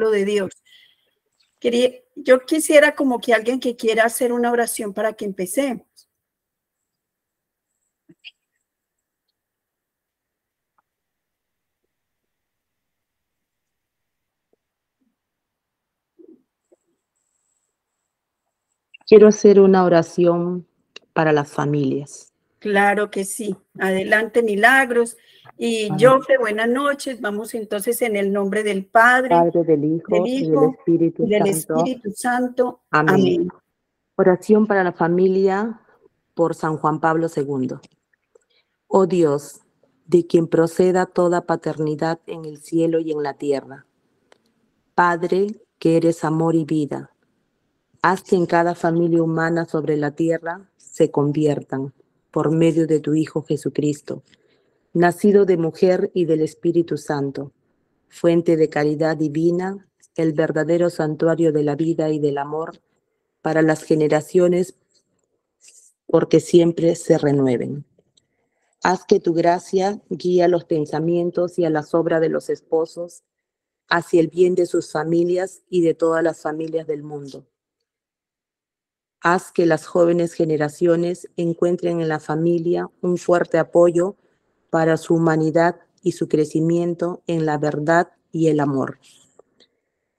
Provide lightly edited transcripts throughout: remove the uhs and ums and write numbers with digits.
pueblo de Dios. Yo quisiera como que alguien que quiera hacer una oración para que empecemos. Quiero hacer una oración para las familias. Claro que sí. Adelante, Milagros. Y Jofre, buenas noches. Vamos entonces en el nombre del Padre, del Hijo y del Espíritu Santo. Amén. Amén. Oración para la familia por San Juan Pablo II. Oh Dios, de quien proceda toda paternidad en el cielo y en la tierra. Padre, que eres amor y vida, haz que en cada familia humana sobre la tierra se conviertan, por medio de tu Hijo Jesucristo, nacido de mujer y del Espíritu Santo, fuente de caridad divina, el verdadero santuario de la vida y del amor para las generaciones, porque siempre se renueven. Haz que tu gracia guíe a los pensamientos y a las obras de los esposos hacia el bien de sus familias y de todas las familias del mundo. Haz que las jóvenes generaciones encuentren en la familia un fuerte apoyo para su humanidad y su crecimiento en la verdad y el amor.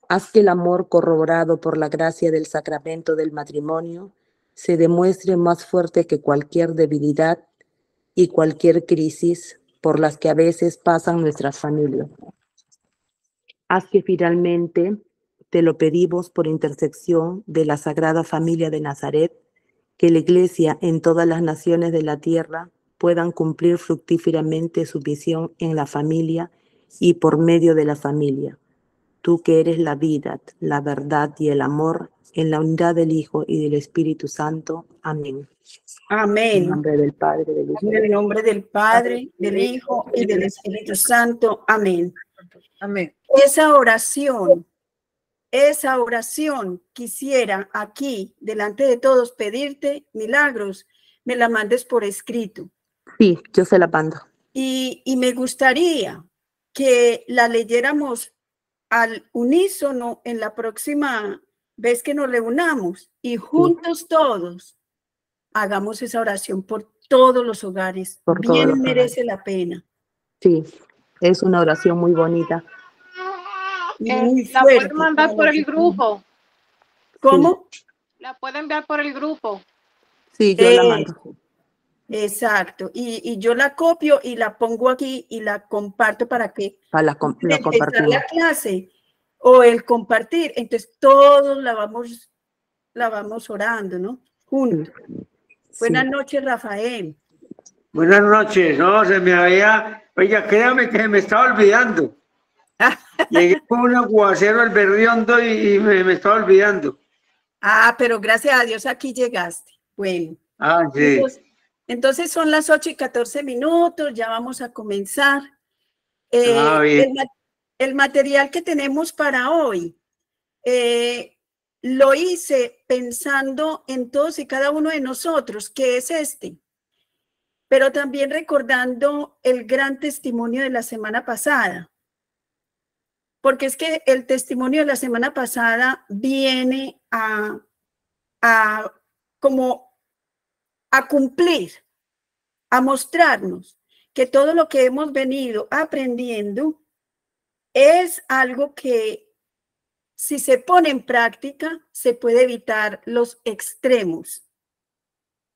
Haz que el amor corroborado por la gracia del sacramento del matrimonio se demuestre más fuerte que cualquier debilidad y cualquier crisis por las que a veces pasan nuestras familias. Haz que finalmente, te lo pedimos por intercesión de la Sagrada Familia de Nazaret, que la Iglesia en todas las naciones de la tierra puedan cumplir fructíferamente su visión en la familia y por medio de la familia. Tú que eres la vida, la verdad y el amor, en la unidad del Hijo y del Espíritu Santo. Amén. Amén. En nombre del Padre, del Hijo. En el nombre del Padre, del Hijo y del Espíritu Santo. Amén. Amén. Esa oración quisiera aquí, delante de todos, pedirte, Milagros, me la mandes por escrito. Sí, yo se la mando. Y me gustaría que la leyéramos al unísono en la próxima vez que nos reunamos y juntos todos hagamos esa oración por todos los hogares. Bien merece la pena. Sí, es una oración muy bonita. Muy la fuerte. pueden mandar por el grupo. ¿Cómo? Sí. La pueden enviar por el grupo. Sí, yo la mando. Exacto. Y yo la copio y la pongo aquí y la comparto para que la empezar la clase o el compartir. Entonces todos la vamos orando, ¿no? Juntos. Sí. Buenas noches, Rafael. Buenas noches. No, se me había... Oiga, créame que me estaba olvidando. Llegué con un aguacero al Berriondo y me estaba olvidando. Ah, pero gracias a Dios aquí llegaste. Bueno. Ah, sí. Entonces son las 8:14, ya vamos a comenzar. Bien. El material que tenemos para hoy lo hice pensando en todos y cada uno de nosotros, que es este, pero también recordando el gran testimonio de la semana pasada, porque es que el testimonio de la semana pasada viene a cumplir, a mostrarnos que todo lo que hemos venido aprendiendo es algo que, si se pone en práctica, se puede evitar los extremos,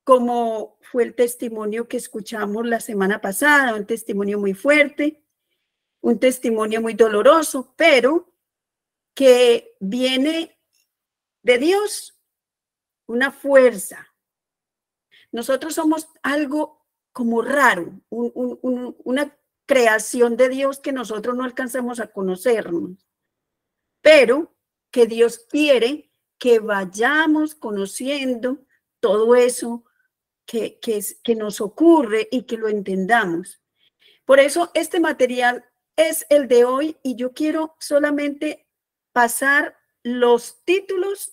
como fue el testimonio que escuchamos la semana pasada, un testimonio muy fuerte, un testimonio muy doloroso, pero que viene de Dios, una fuerza. Nosotros somos algo como raro, una creación de Dios que nosotros no alcanzamos a conocernos, pero que Dios quiere que vayamos conociendo todo eso que nos ocurre y que lo entendamos. Por eso este material es el de hoy y yo quiero solamente pasar los títulos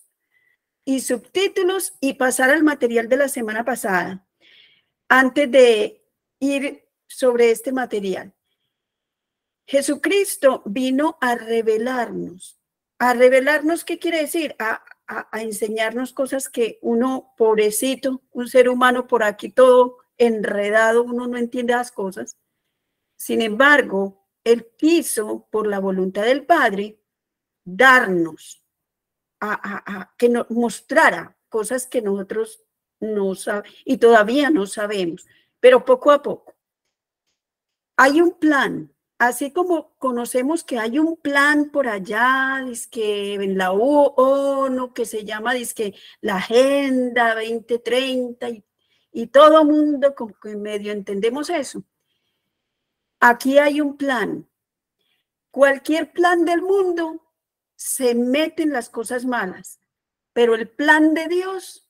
y subtítulos y pasar al material de la semana pasada antes de ir sobre este material. Jesucristo vino a revelarnos a revelarnos, ¿qué quiere decir? A enseñarnos cosas que uno, pobrecito, un ser humano por aquí todo enredado, uno no entiende las cosas. Sin embargo, Él quiso, por la voluntad del Padre, darnos, que nos mostrara cosas que nosotros no sabemos y todavía no sabemos, pero poco a poco. Hay un plan. Así como conocemos que hay un plan por allá, dizque en la ONU, que se llama dizque la Agenda 2030, y todo mundo como que medio entendemos eso. Aquí hay un plan. Cualquier plan del mundo se mete en las cosas malas, pero el plan de Dios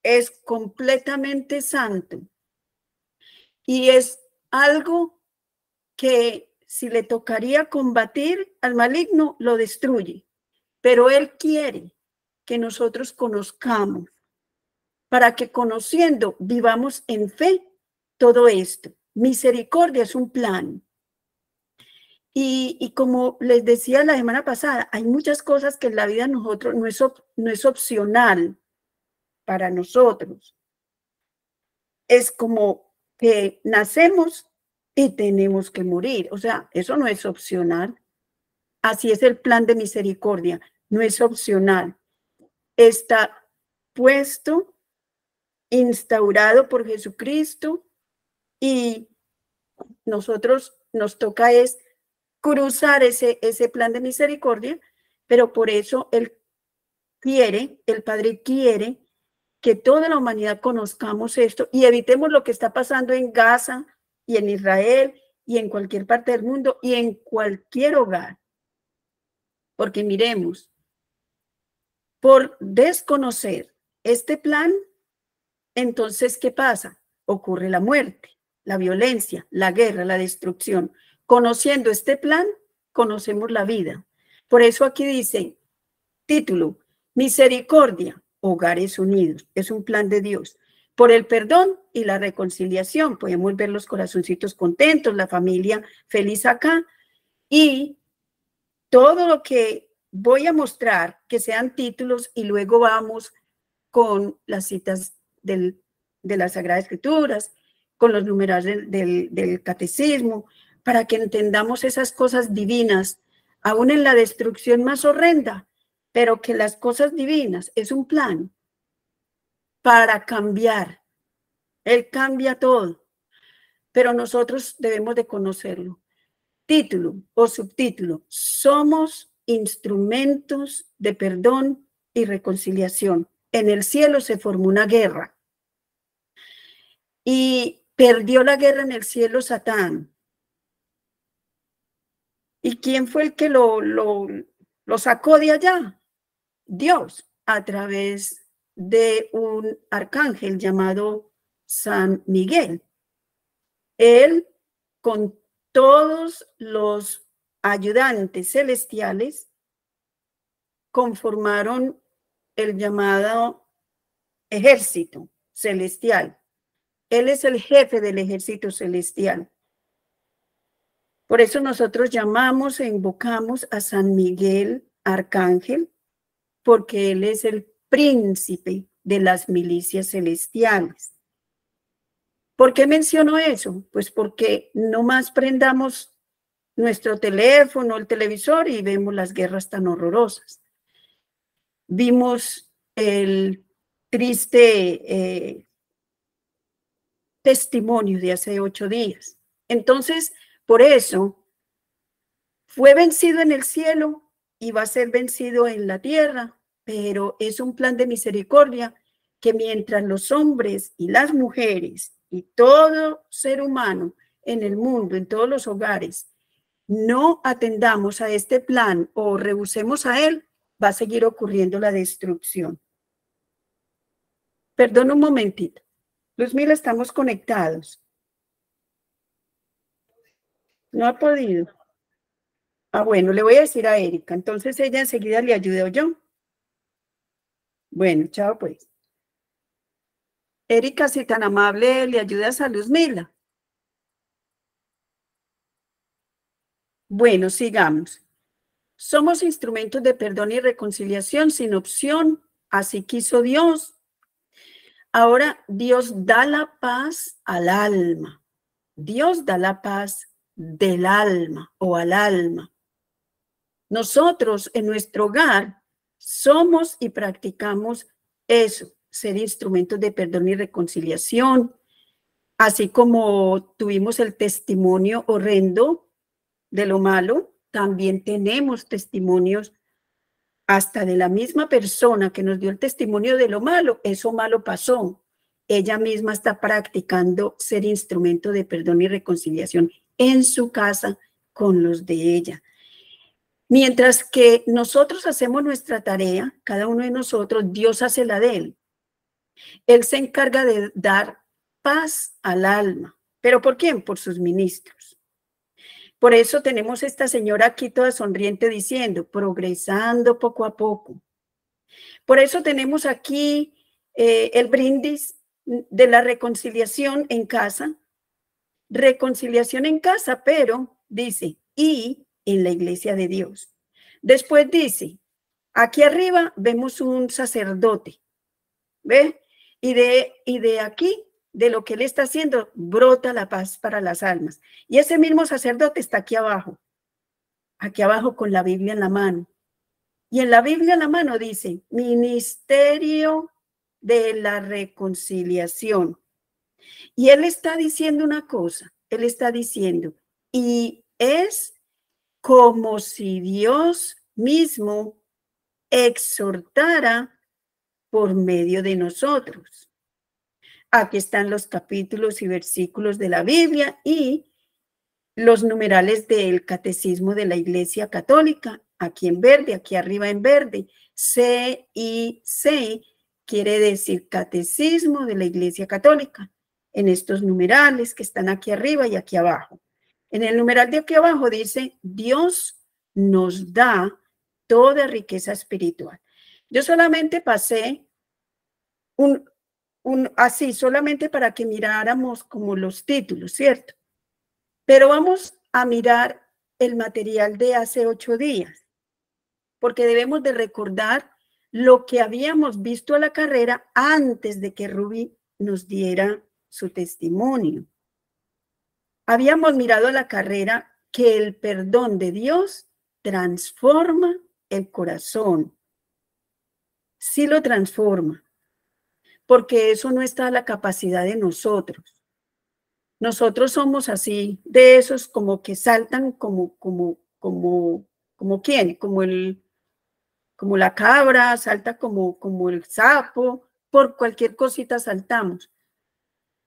es completamente santo y es algo que si le tocaría combatir al maligno, lo destruye. Pero Él quiere que nosotros conozcamos, para que conociendo vivamos en fe todo esto. Misericordia es un plan. Y como les decía la semana pasada, hay muchas cosas que en la vida nosotros no es opcional para nosotros. Es como que nacemos y tenemos que morir. O sea, eso no es opcional. Así es el plan de misericordia. No es opcional. Está puesto, instaurado por Jesucristo y nosotros nos toca es cruzar ese plan de misericordia, pero por eso Él quiere, el Padre quiere que toda la humanidad conozcamos esto y evitemos lo que está pasando en Gaza y en Israel y en cualquier parte del mundo y en cualquier hogar. Porque miremos, por desconocer este plan, entonces, ¿qué pasa? Ocurre la muerte, la violencia, la guerra, la destrucción. Conociendo este plan, conocemos la vida. Por eso aquí dice, título, Misericordia, Hogares Unidos. Es un plan de Dios. Por el perdón y la reconciliación. Podemos ver los corazoncitos contentos, la familia feliz acá. Y todo lo que voy a mostrar, que sean títulos, y luego vamos con las citas de las Sagradas Escrituras, con los numerales del catecismo, para que entendamos esas cosas divinas, aún en la destrucción más horrenda, pero que las cosas divinas es un plan para cambiar. Él cambia todo, pero nosotros debemos de conocerlo. Título o subtítulo, somos instrumentos de perdón y reconciliación. En el cielo se formó una guerra y perdió la guerra en el cielo Satán. ¿Y quién fue el que lo sacó de allá? Dios, a través de un arcángel llamado San Miguel. Él, con todos los ayudantes celestiales, conformaron el llamado ejército celestial. Él es el jefe del ejército celestial. Por eso nosotros llamamos e invocamos a San Miguel Arcángel, porque él es el príncipe de las milicias celestiales. ¿Por qué menciono eso? Pues porque no más prendamos nuestro teléfono, el televisor y vemos las guerras tan horrorosas. Vimos el triste testimonio de hace 8 días. Entonces, por eso, fue vencido en el cielo y va a ser vencido en la tierra, pero es un plan de misericordia que mientras los hombres y las mujeres y todo ser humano en el mundo, en todos los hogares, no atendamos a este plan o rehusemos a él, va a seguir ocurriendo la destrucción. Perdón un momentito. Luzmila, estamos conectados. No ha podido. Ah, bueno, le voy a decir a Erika. Entonces ella enseguida le ayudo yo. Bueno, chao pues. Erika, si tan amable, le ayudas a Luzmila. Bueno, sigamos. Somos instrumentos de perdón y reconciliación sin opción. Así quiso Dios. Ahora, Dios da la paz al alma. Dios da la paz del alma o al alma. Nosotros en nuestro hogar somos y practicamos eso, ser instrumentos de perdón y reconciliación, así como tuvimos el testimonio horrendo de lo malo, también tenemos testimonios hasta de la misma persona que nos dio el testimonio de lo malo. Eso malo pasó. Ella misma está practicando ser instrumento de perdón y reconciliación en su casa con los de ella. Mientras que nosotros hacemos nuestra tarea, cada uno de nosotros, Dios hace la de él. Él se encarga de dar paz al alma. ¿Pero por quién? Por sus ministros. Por eso tenemos esta señora aquí toda sonriente diciendo, progresando poco a poco. Por eso tenemos aquí el brindis de la reconciliación en casa. Reconciliación en casa, pero dice, y en la iglesia de Dios. Después dice, aquí arriba vemos un sacerdote, ¿ve? Y de aquí, de lo que él está haciendo, brota la paz para las almas. Y ese mismo sacerdote está aquí abajo con la Biblia en la mano. Y en la Biblia en la mano dice, ministerio de la reconciliación. Y él está diciendo una cosa, él está diciendo, y es como si Dios mismo exhortara por medio de nosotros. Aquí están los capítulos y versículos de la Biblia y los numerales del Catecismo de la Iglesia Católica, aquí en verde, aquí arriba en verde. CIC quiere decir Catecismo de la Iglesia Católica, en estos numerales que están aquí arriba y aquí abajo. En el numeral de aquí abajo dice, Dios nos da toda riqueza espiritual. Yo solamente pasé así, solamente para que miráramos como los títulos, ¿cierto? Pero vamos a mirar el material de hace 8 días, porque debemos de recordar lo que habíamos visto a la carrera antes de que Ruby nos diera su testimonio. Habíamos mirado a la carrera que el perdón de Dios transforma el corazón. Sí lo transforma, porque eso no está a la capacidad de nosotros. Nosotros somos así, de esos como que saltan como quién, como la cabra, salta como el sapo, por cualquier cosita saltamos.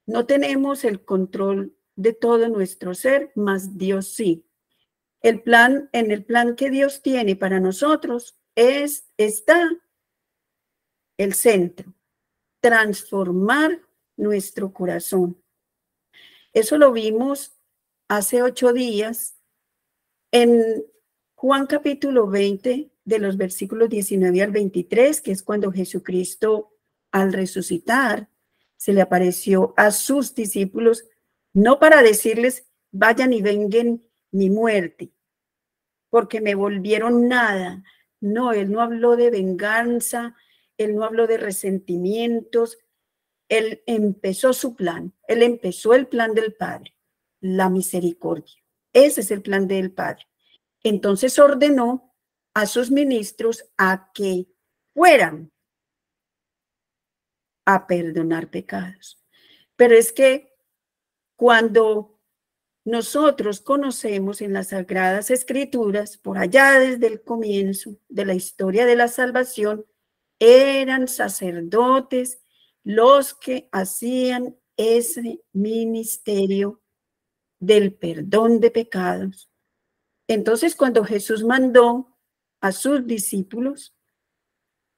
No tenemos el control de todo nuestro ser, mas Dios sí. En el plan que Dios tiene para nosotros está el centro, transformar nuestro corazón. Eso lo vimos hace 8 días en Juan capítulo 20, de los versículos 19 al 23, que es cuando Jesucristo, al resucitar, se le apareció a sus discípulos, no para decirles, vayan y vengan mi muerte, porque me volvieron nada. No, él no habló de venganza, él no habló de resentimientos. Él empezó su plan, él empezó el plan del Padre, la misericordia. Ese es el plan del Padre. Entonces ordenó a sus ministros a que fueran a perdonar pecados. Pero es que cuando nosotros conocemos en las Sagradas Escrituras, por allá desde el comienzo de la historia de la salvación, eran sacerdotes los que hacían ese ministerio del perdón de pecados. Entonces, cuando Jesús mandó a sus discípulos,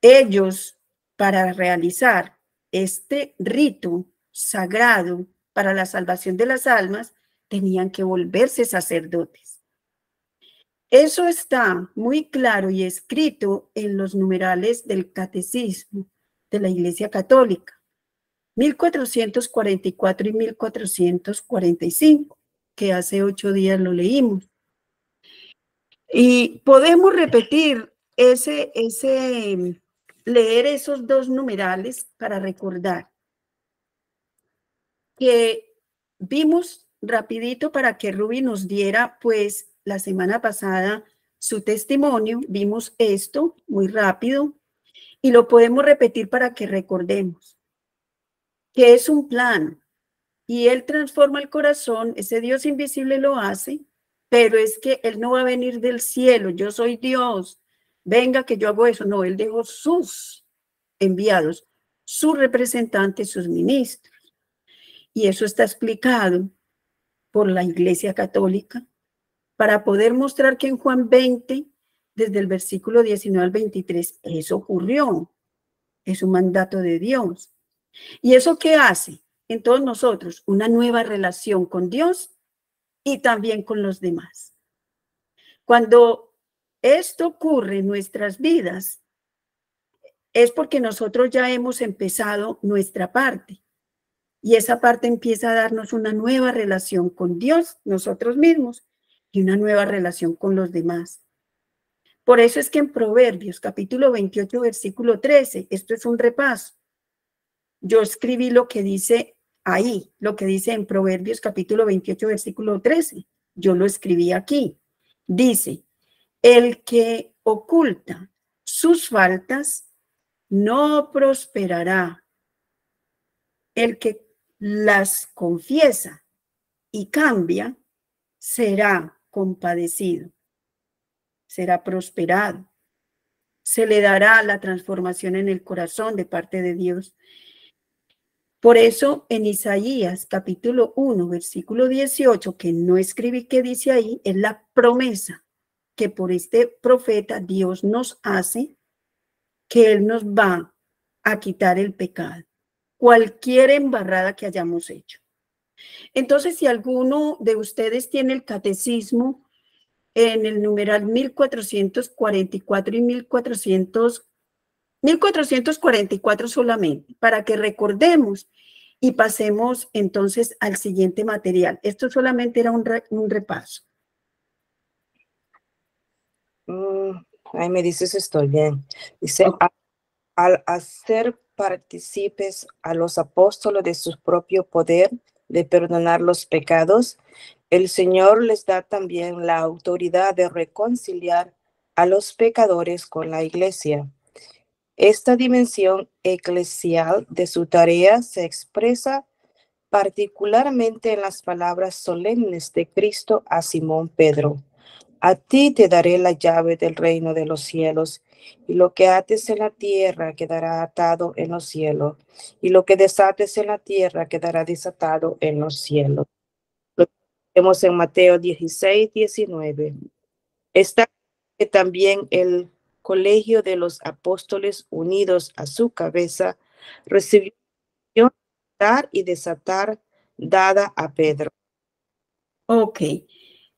ellos, para realizar este rito sagrado para la salvación de las almas, tenían que volverse sacerdotes. Eso está muy claro y escrito en los numerales del Catecismo de la Iglesia Católica, 1444 y 1445, que hace 8 días lo leímos. Y podemos repetir leer esos dos numerales para recordar que vimos rapidito para que Ruby nos diera, pues, la semana pasada su testimonio. Vimos esto muy rápido y lo podemos repetir para que recordemos que es un plan y Él transforma el corazón. Ese Dios invisible lo hace, pero es que Él no va a venir del cielo. Yo soy Dios, venga que yo hago eso. No, Él dejó sus enviados, sus representantes, sus ministros. Y eso está explicado por la Iglesia Católica para poder mostrar que en Juan 20, desde el versículo 19 al 23, eso ocurrió. Es un mandato de Dios. ¿Y eso qué hace en todos nosotros? Una nueva relación con Dios y también con los demás. Cuando esto ocurre en nuestras vidas, es porque nosotros ya hemos empezado nuestra parte. Y esa parte empieza a darnos una nueva relación con Dios, nosotros mismos, y una nueva relación con los demás. Por eso es que en Proverbios, capítulo 28, versículo 13, esto es un repaso. Yo escribí lo que dice ahí, lo que dice en Proverbios, capítulo 28, versículo 13. Yo lo escribí aquí. Dice, el que oculta sus faltas no prosperará. El que las confiesa y cambia, será compadecido, será prosperado, se le dará la transformación en el corazón de parte de Dios. Por eso en Isaías capítulo 1, versículo 18, que no escribí qué dice ahí, es la promesa que por este profeta Dios nos hace, que Él nos va a quitar el pecado, cualquier embarrada que hayamos hecho. Entonces, si alguno de ustedes tiene el catecismo en el numeral 1444 y 1444 solamente, para que recordemos y pasemos entonces al siguiente material. Esto solamente era un repaso. Ahí me dices, estoy bien. Dice, Okay. Al hacer partícipes a los apóstoles de su propio poder de perdonar los pecados, el Señor les da también la autoridad de reconciliar a los pecadores con la Iglesia. Esta dimensión eclesial de su tarea se expresa particularmente en las palabras solemnes de Cristo a Simón Pedro. A ti te daré la llave del reino de los cielos, y lo que ates en la tierra quedará atado en los cielos, y lo que desates en la tierra quedará desatado en los cielos. Lo vemos en Mateo 16, 19. Está también el colegio de los apóstoles unidos a su cabeza recibió dar y desatar dada a Pedro. Ok.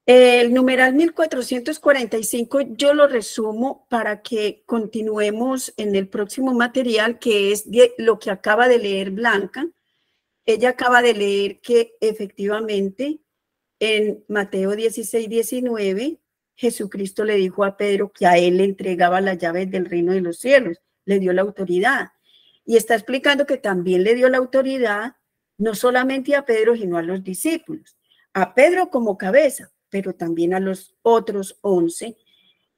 El numeral 1445 yo lo resumo para que continuemos en el próximo material, que es lo que acaba de leer Blanca. Ella acaba de leer que efectivamente en Mateo 16, 19, Jesucristo le dijo a Pedro que a él le entregaba las llaves del reino de los cielos, le dio la autoridad. Y está explicando que también le dio la autoridad no solamente a Pedro, sino a los discípulos. A Pedro como cabeza, pero también a los otros 11.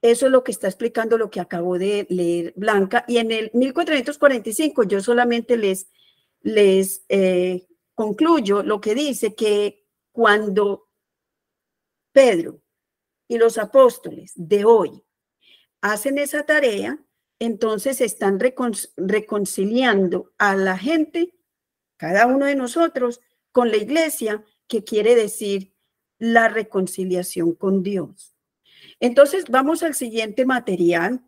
Eso es lo que está explicando lo que acabo de leer Blanca. Y en el 1445 yo solamente les concluyo lo que dice, que cuando Pedro y los apóstoles de hoy hacen esa tarea, entonces están reconciliando a la gente, cada uno de nosotros, con la iglesia, que quiere decir la reconciliación con Dios. Entonces vamos al siguiente material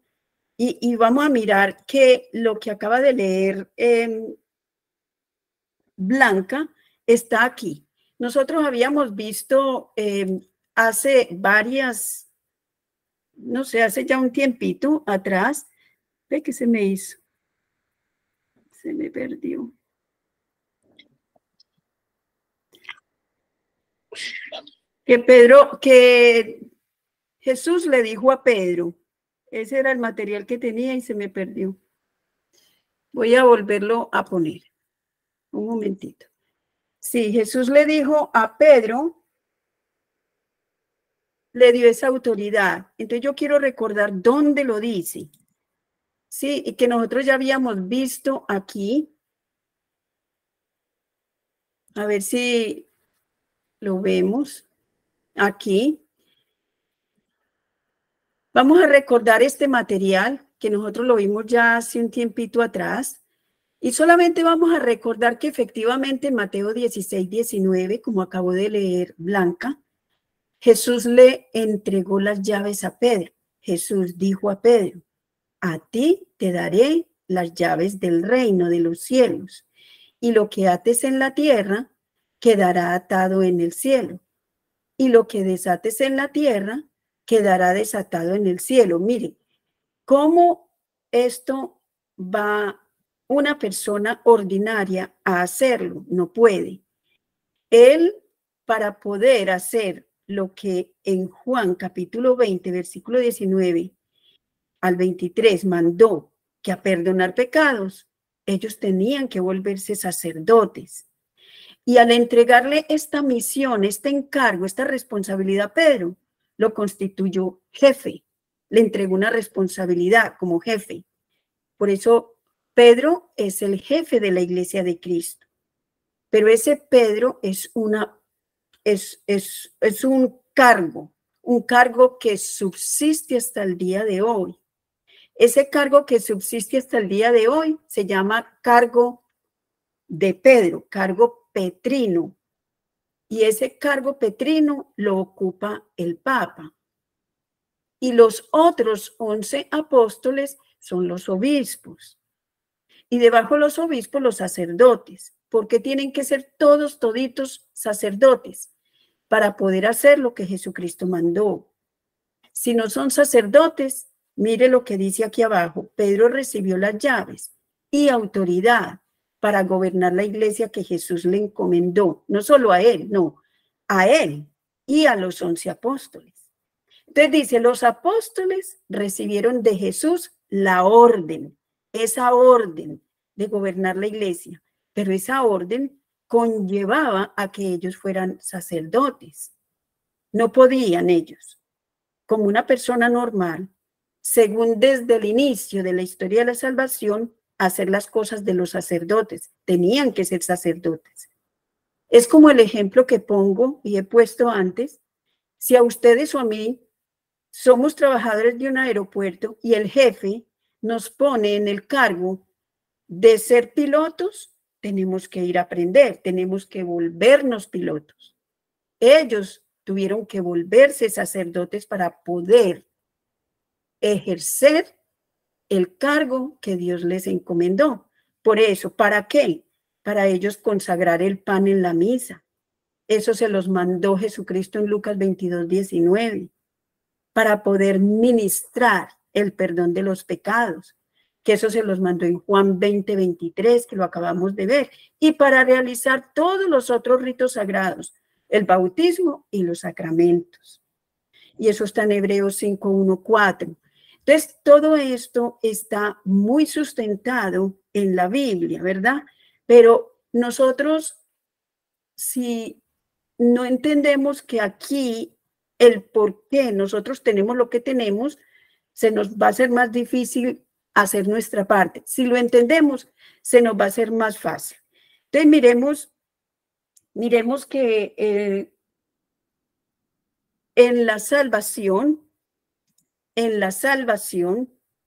y vamos a mirar que lo que acaba de leer Blanca está aquí. Nosotros habíamos visto hace hace ya un tiempito atrás, ¿ve qué se me hizo? Se me perdió. Que Jesús le dijo a Pedro, ese era el material que tenía y se me perdió. Voy a volverlo a poner. Un momentito. Sí, Jesús le dijo a Pedro, le dio esa autoridad. Entonces yo quiero recordar dónde lo dice. Sí, y que nosotros ya habíamos visto aquí. A ver si lo vemos aquí. Vamos a recordar este material que nosotros lo vimos ya hace un tiempito atrás. Y solamente vamos a recordar que efectivamente en Mateo 16, 19, como acabo de leer Blanca, Jesús le entregó las llaves a Pedro. Jesús dijo a Pedro, a ti te daré las llaves del reino de los cielos, y lo que ates en la tierra quedará atado en el cielo, y lo que desates en la tierra quedará desatado en el cielo. Mire, ¿cómo esto va una persona ordinaria a hacerlo? No puede. Él, para poder hacer lo que en Juan capítulo 20, versículo 19 al 23 mandó, que a perdonar pecados, ellos tenían que volverse sacerdotes. Y al entregarle esta misión, este encargo, esta responsabilidad a Pedro, lo constituyó jefe. Le entregó una responsabilidad como jefe. Por eso Pedro es el jefe de la iglesia de Cristo. Pero ese Pedro es un cargo que subsiste hasta el día de hoy. Ese cargo que subsiste hasta el día de hoy se llama cargo de Pedro, cargo petrino. Y ese cargo petrino lo ocupa el Papa. Y los otros 11 apóstoles son los obispos. Y debajo de los obispos los sacerdotes. Porque tienen que ser toditos sacerdotes para poder hacer lo que Jesucristo mandó. Si no son sacerdotes, mire lo que dice aquí abajo. Pedro recibió las llaves y autoridad para gobernar la iglesia que Jesús le encomendó. No solo a él, no, a él y a los 11 apóstoles. Entonces dice, los apóstoles recibieron de Jesús la orden, esa orden de gobernar la iglesia, pero esa orden conllevaba a que ellos fueran sacerdotes. No podían ellos, como una persona normal, según desde el inicio de la historia de la salvación, hacer las cosas de los sacerdotes. Tenían que ser sacerdotes. Es como el ejemplo que pongo y he puesto antes. Si a ustedes o a mí somos trabajadores de un aeropuerto y el jefe nos pone en el cargo de ser pilotos, tenemos que ir a aprender, tenemos que volvernos pilotos. Ellos tuvieron que volverse sacerdotes para poder ejercer el cargo que Dios les encomendó. Por eso, ¿para qué? Para ellos consagrar el pan en la misa. Eso se los mandó Jesucristo en Lucas 22, 19. Para poder ministrar el perdón de los pecados, que eso se los mandó en Juan 20, 23, que lo acabamos de ver, y para realizar todos los otros ritos sagrados, el bautismo y los sacramentos. Y eso está en Hebreos 5, 1, 4. Entonces, todo esto está muy sustentado en la Biblia, ¿verdad? Pero nosotros, si no entendemos que aquí el por qué nosotros tenemos lo que tenemos, se nos va a ser más difícil hacer nuestra parte. Si lo entendemos, se nos va a hacer más fácil. Entonces, miremos que en la salvación,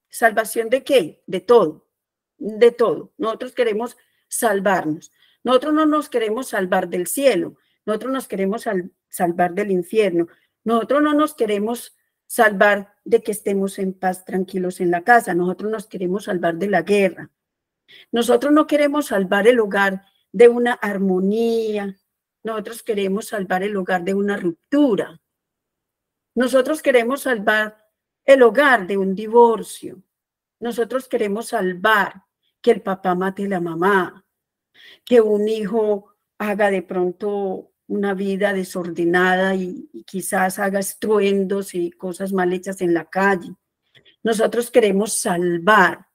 ¿salvación de qué? De todo, de todo. Nosotros queremos salvarnos. Nosotros no nos queremos salvar del cielo, nosotros nos queremos salvar del infierno. Nosotros no nos queremos salvar de que estemos en paz, tranquilos en la casa. Nosotros nos queremos salvar de la guerra. Nosotros no queremos salvar el hogar de una armonía. Nosotros queremos salvar el hogar de una ruptura. Nosotros queremos salvar el hogar de un divorcio. Nosotros queremos salvar que el papá mate a la mamá, que un hijo haga de pronto una vida desordenada y quizás haga estruendos y cosas mal hechas en la calle. Nosotros queremos salvar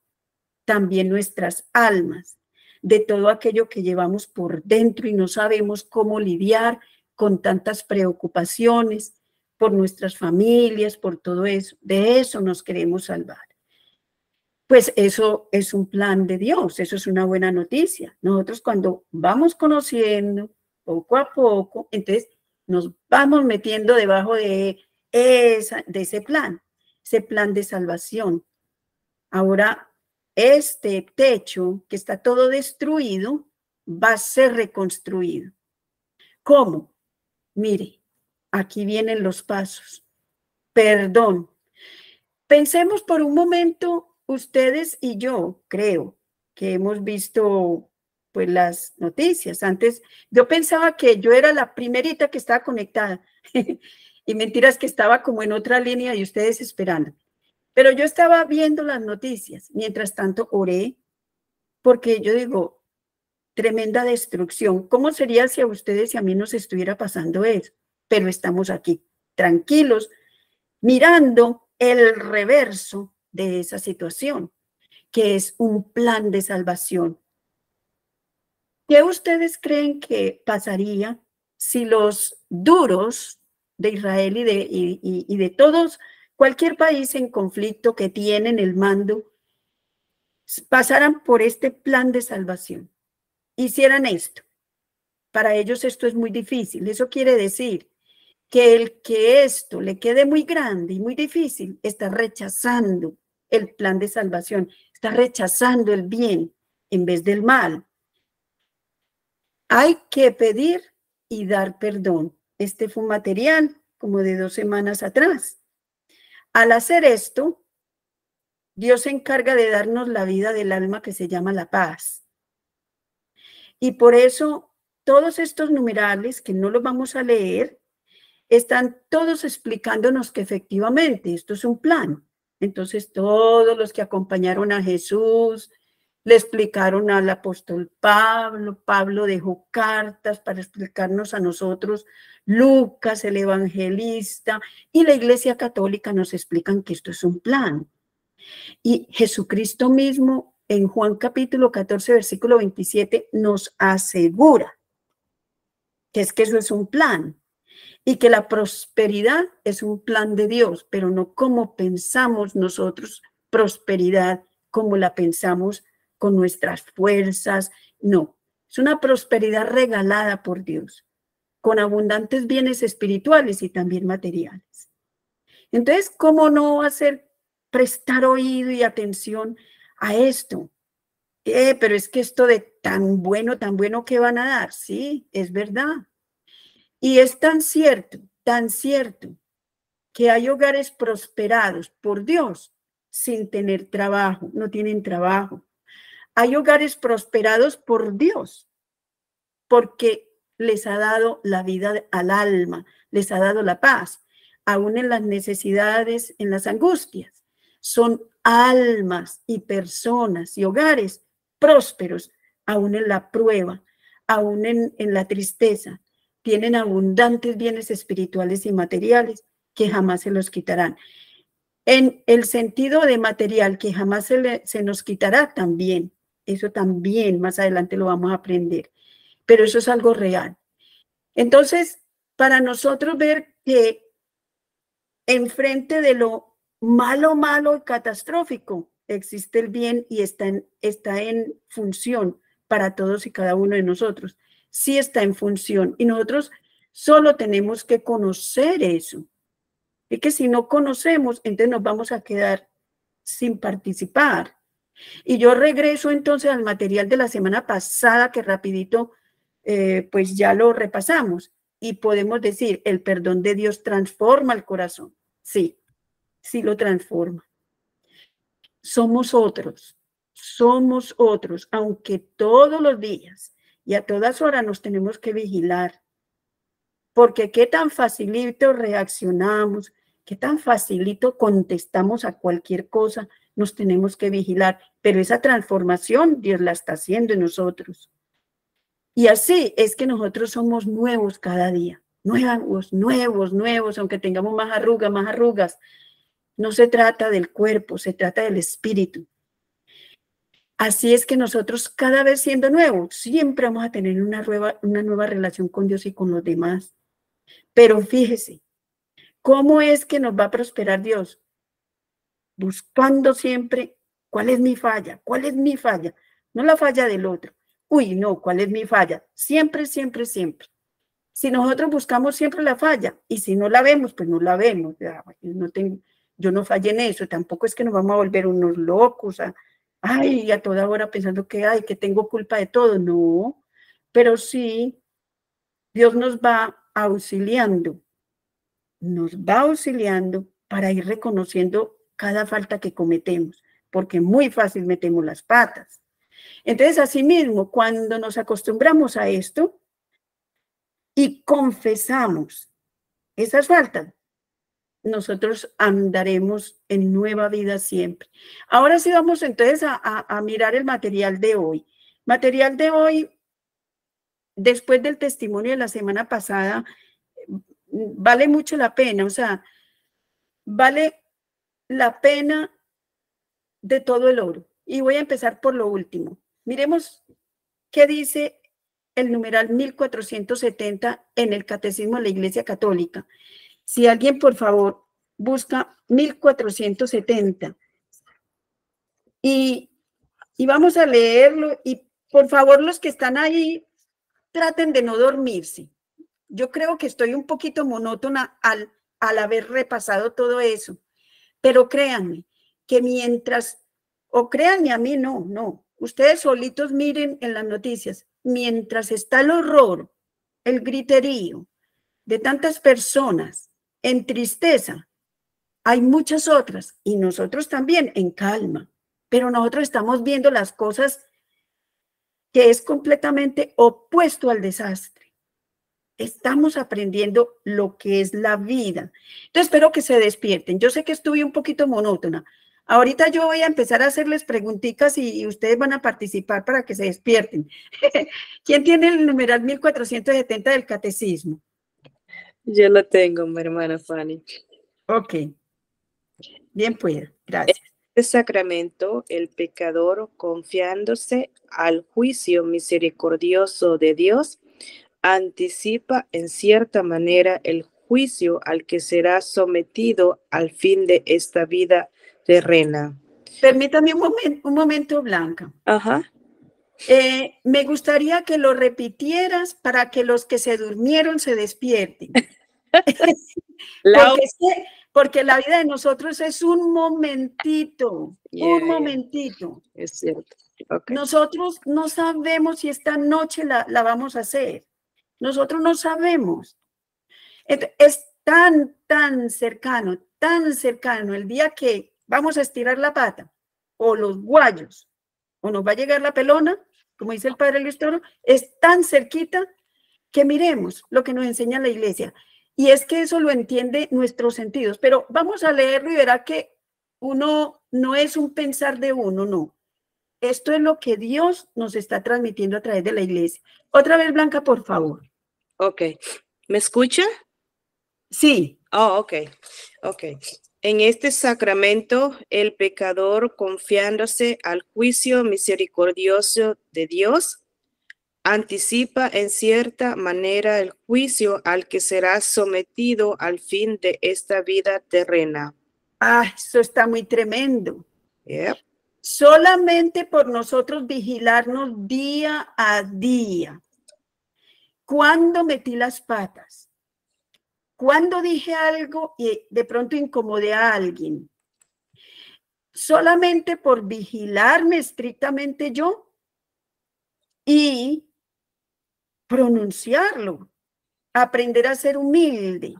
también nuestras almas de todo aquello que llevamos por dentro y no sabemos cómo lidiar con tantas preocupaciones por nuestras familias, por todo eso. De eso nos queremos salvar. Pues eso es un plan de Dios, eso es una buena noticia. Nosotros cuando vamos conociendo poco a poco, entonces nos vamos metiendo debajo de ese plan de salvación. Ahora, este techo que está todo destruido va a ser reconstruido. ¿Cómo? Mire, aquí vienen los pasos. Perdón. Pensemos por un momento, ustedes y yo, creo que hemos visto pues las noticias. Antes yo pensaba que yo era la primerita que estaba conectada y mentiras que estaba como en otra línea y ustedes esperando. Pero yo estaba viendo las noticias. Mientras tanto oré porque yo digo, tremenda destrucción. ¿Cómo sería si a ustedes y a mí nos estuviera pasando eso? Pero estamos aquí, tranquilos, mirando el reverso de esa situación, que es un plan de salvación. ¿Qué ustedes creen que pasaría si los duros de Israel y de todos, cualquier país en conflicto que tienen el mando, pasaran por este plan de salvación? Hicieran esto. Para ellos esto es muy difícil. Eso quiere decir que el que esto le quede muy grande y muy difícil está rechazando el plan de salvación, está rechazando el bien en vez del mal. Hay que pedir y dar perdón. Este fue un material como de 2 semanas atrás. Al hacer esto, Dios se encarga de darnos la vida del alma que se llama la paz. Y por eso todos estos numerales, que no los vamos a leer, están todos explicándonos que efectivamente esto es un plan. Entonces todos los que acompañaron a Jesús le explicaron al apóstol Pablo. Pablo dejó cartas para explicarnos a nosotros. Lucas, el evangelista, y la Iglesia Católica nos explican que esto es un plan. Y Jesucristo mismo en Juan capítulo 14, versículo 27 nos asegura que eso es un plan. Y que la prosperidad es un plan de Dios, pero no como pensamos nosotros prosperidad, como la pensamos con nuestras fuerzas. No, es una prosperidad regalada por Dios, con abundantes bienes espirituales y también materiales. Entonces, ¿cómo no prestar oído y atención a esto? Pero es que esto de tan bueno que van a dar, sí, es verdad. Y es tan cierto que hay hogares prosperados por Dios sin tener trabajo, no tienen trabajo. Hay hogares prosperados por Dios porque les ha dado la vida al alma, les ha dado la paz, aún en las necesidades, en las angustias. Son almas y personas y hogares prósperos, aún en la prueba, aún en la tristeza. Tienen abundantes bienes espirituales y materiales que jamás se los quitarán. En el sentido de material que jamás se nos quitará también. Eso también más adelante lo vamos a aprender. Pero eso es algo real. Entonces, para nosotros ver que enfrente de lo malo y catastrófico existe el bien y está en función para todos y cada uno de nosotros. Sí está en función y nosotros solo tenemos que conocer eso. Y que si no conocemos, entonces nos vamos a quedar sin participar. Y yo regreso entonces al material de la semana pasada que rapidito pues ya lo repasamos y podemos decir, el perdón de Dios transforma el corazón. Sí, sí lo transforma. Somos otros, aunque todos los días y a todas horas nos tenemos que vigilar, porque qué tan facilito reaccionamos, qué tan facilito contestamos a cualquier cosa, nos tenemos que vigilar, pero esa transformación Dios la está haciendo en nosotros. Y así es que nosotros somos nuevos cada día. Nuevos, aunque tengamos más arrugas. No se trata del cuerpo, se trata del espíritu. Así es que nosotros cada vez siendo nuevos, siempre vamos a tener una nueva relación con Dios y con los demás. Pero fíjese, ¿cómo es que nos va a prosperar Dios? Buscando siempre cuál es mi falla, no la falla del otro. Uy, no, ¿cuál es mi falla? Siempre. Si nosotros buscamos siempre la falla y si no la vemos, pues no la vemos. Yo no fallé en eso, tampoco es que nos vamos a volver unos locos, a toda hora pensando que tengo culpa de todo. No, pero sí, Dios nos va auxiliando para ir reconociendo cada falta que cometemos, porque muy fácil metemos las patas. Entonces, asimismo, cuando nos acostumbramos a esto y confesamos esas faltas, nosotros andaremos en nueva vida siempre. Ahora sí vamos entonces a mirar el material de hoy. Material de hoy, después del testimonio de la semana pasada, vale mucho la pena, o sea, vale la pena de todo el oro. Y voy a empezar por lo último. Miremos qué dice el numeral 1470 en el Catecismo de la Iglesia Católica. Si alguien, por favor, busca 1470 y vamos a leerlo y por favor los que están ahí traten de no dormirse. Yo creo que estoy un poquito monótona al haber repasado todo eso, pero créanme que créanme a mí, no, ustedes solitos miren en las noticias, mientras está el horror, el griterío de tantas personas en tristeza, hay muchas otras, y nosotros también en calma, pero nosotros estamos viendo las cosas que es completamente opuesto al desastre. Estamos aprendiendo lo que es la vida. Entonces espero que se despierten. Yo sé que estuve un poquito monótona. Ahorita yo voy a empezar a hacerles preguntitas y ustedes van a participar para que se despierten. ¿Quién tiene el numeral 1470 del Catecismo? Yo lo tengo, mi hermana Fanny. Ok. Bien, pues, gracias. Este sacramento, el pecador, confiándose al juicio misericordioso de Dios, anticipa en cierta manera el juicio al que será sometido al fin de esta vida terrena. Permítame un momento, Blanca. Ajá. Me gustaría que lo repitieras para que los que se durmieron se despierten. Porque la vida de nosotros es un momentito, un momentito. Es cierto. Okay. Nosotros no sabemos si esta noche la vamos a hacer. Nosotros no sabemos. Es tan cercano el día que vamos a estirar la pata o los guayos o nos va a llegar la pelona, como dice el padre Luis Toro, es tan cerquita que miremos lo que nos enseña la iglesia. Y es que eso lo entiende nuestros sentidos, pero vamos a leerlo y verá que uno no es un pensar de uno, no. Esto es lo que Dios nos está transmitiendo a través de la iglesia. Otra vez, Blanca, por favor. Ok. ¿Me escucha? Sí. Oh, ok. En este sacramento, el pecador, confiándose al juicio misericordioso de Dios, anticipa en cierta manera el juicio al que será sometido al fin de esta vida terrena. Eso está muy tremendo. Yep. Solamente por nosotros vigilarnos día a día. ¿Cuándo metí las patas? ¿Cuándo dije algo y de pronto incomodé a alguien? Solamente por vigilarme estrictamente yo y pronunciarlo, aprender a ser humilde,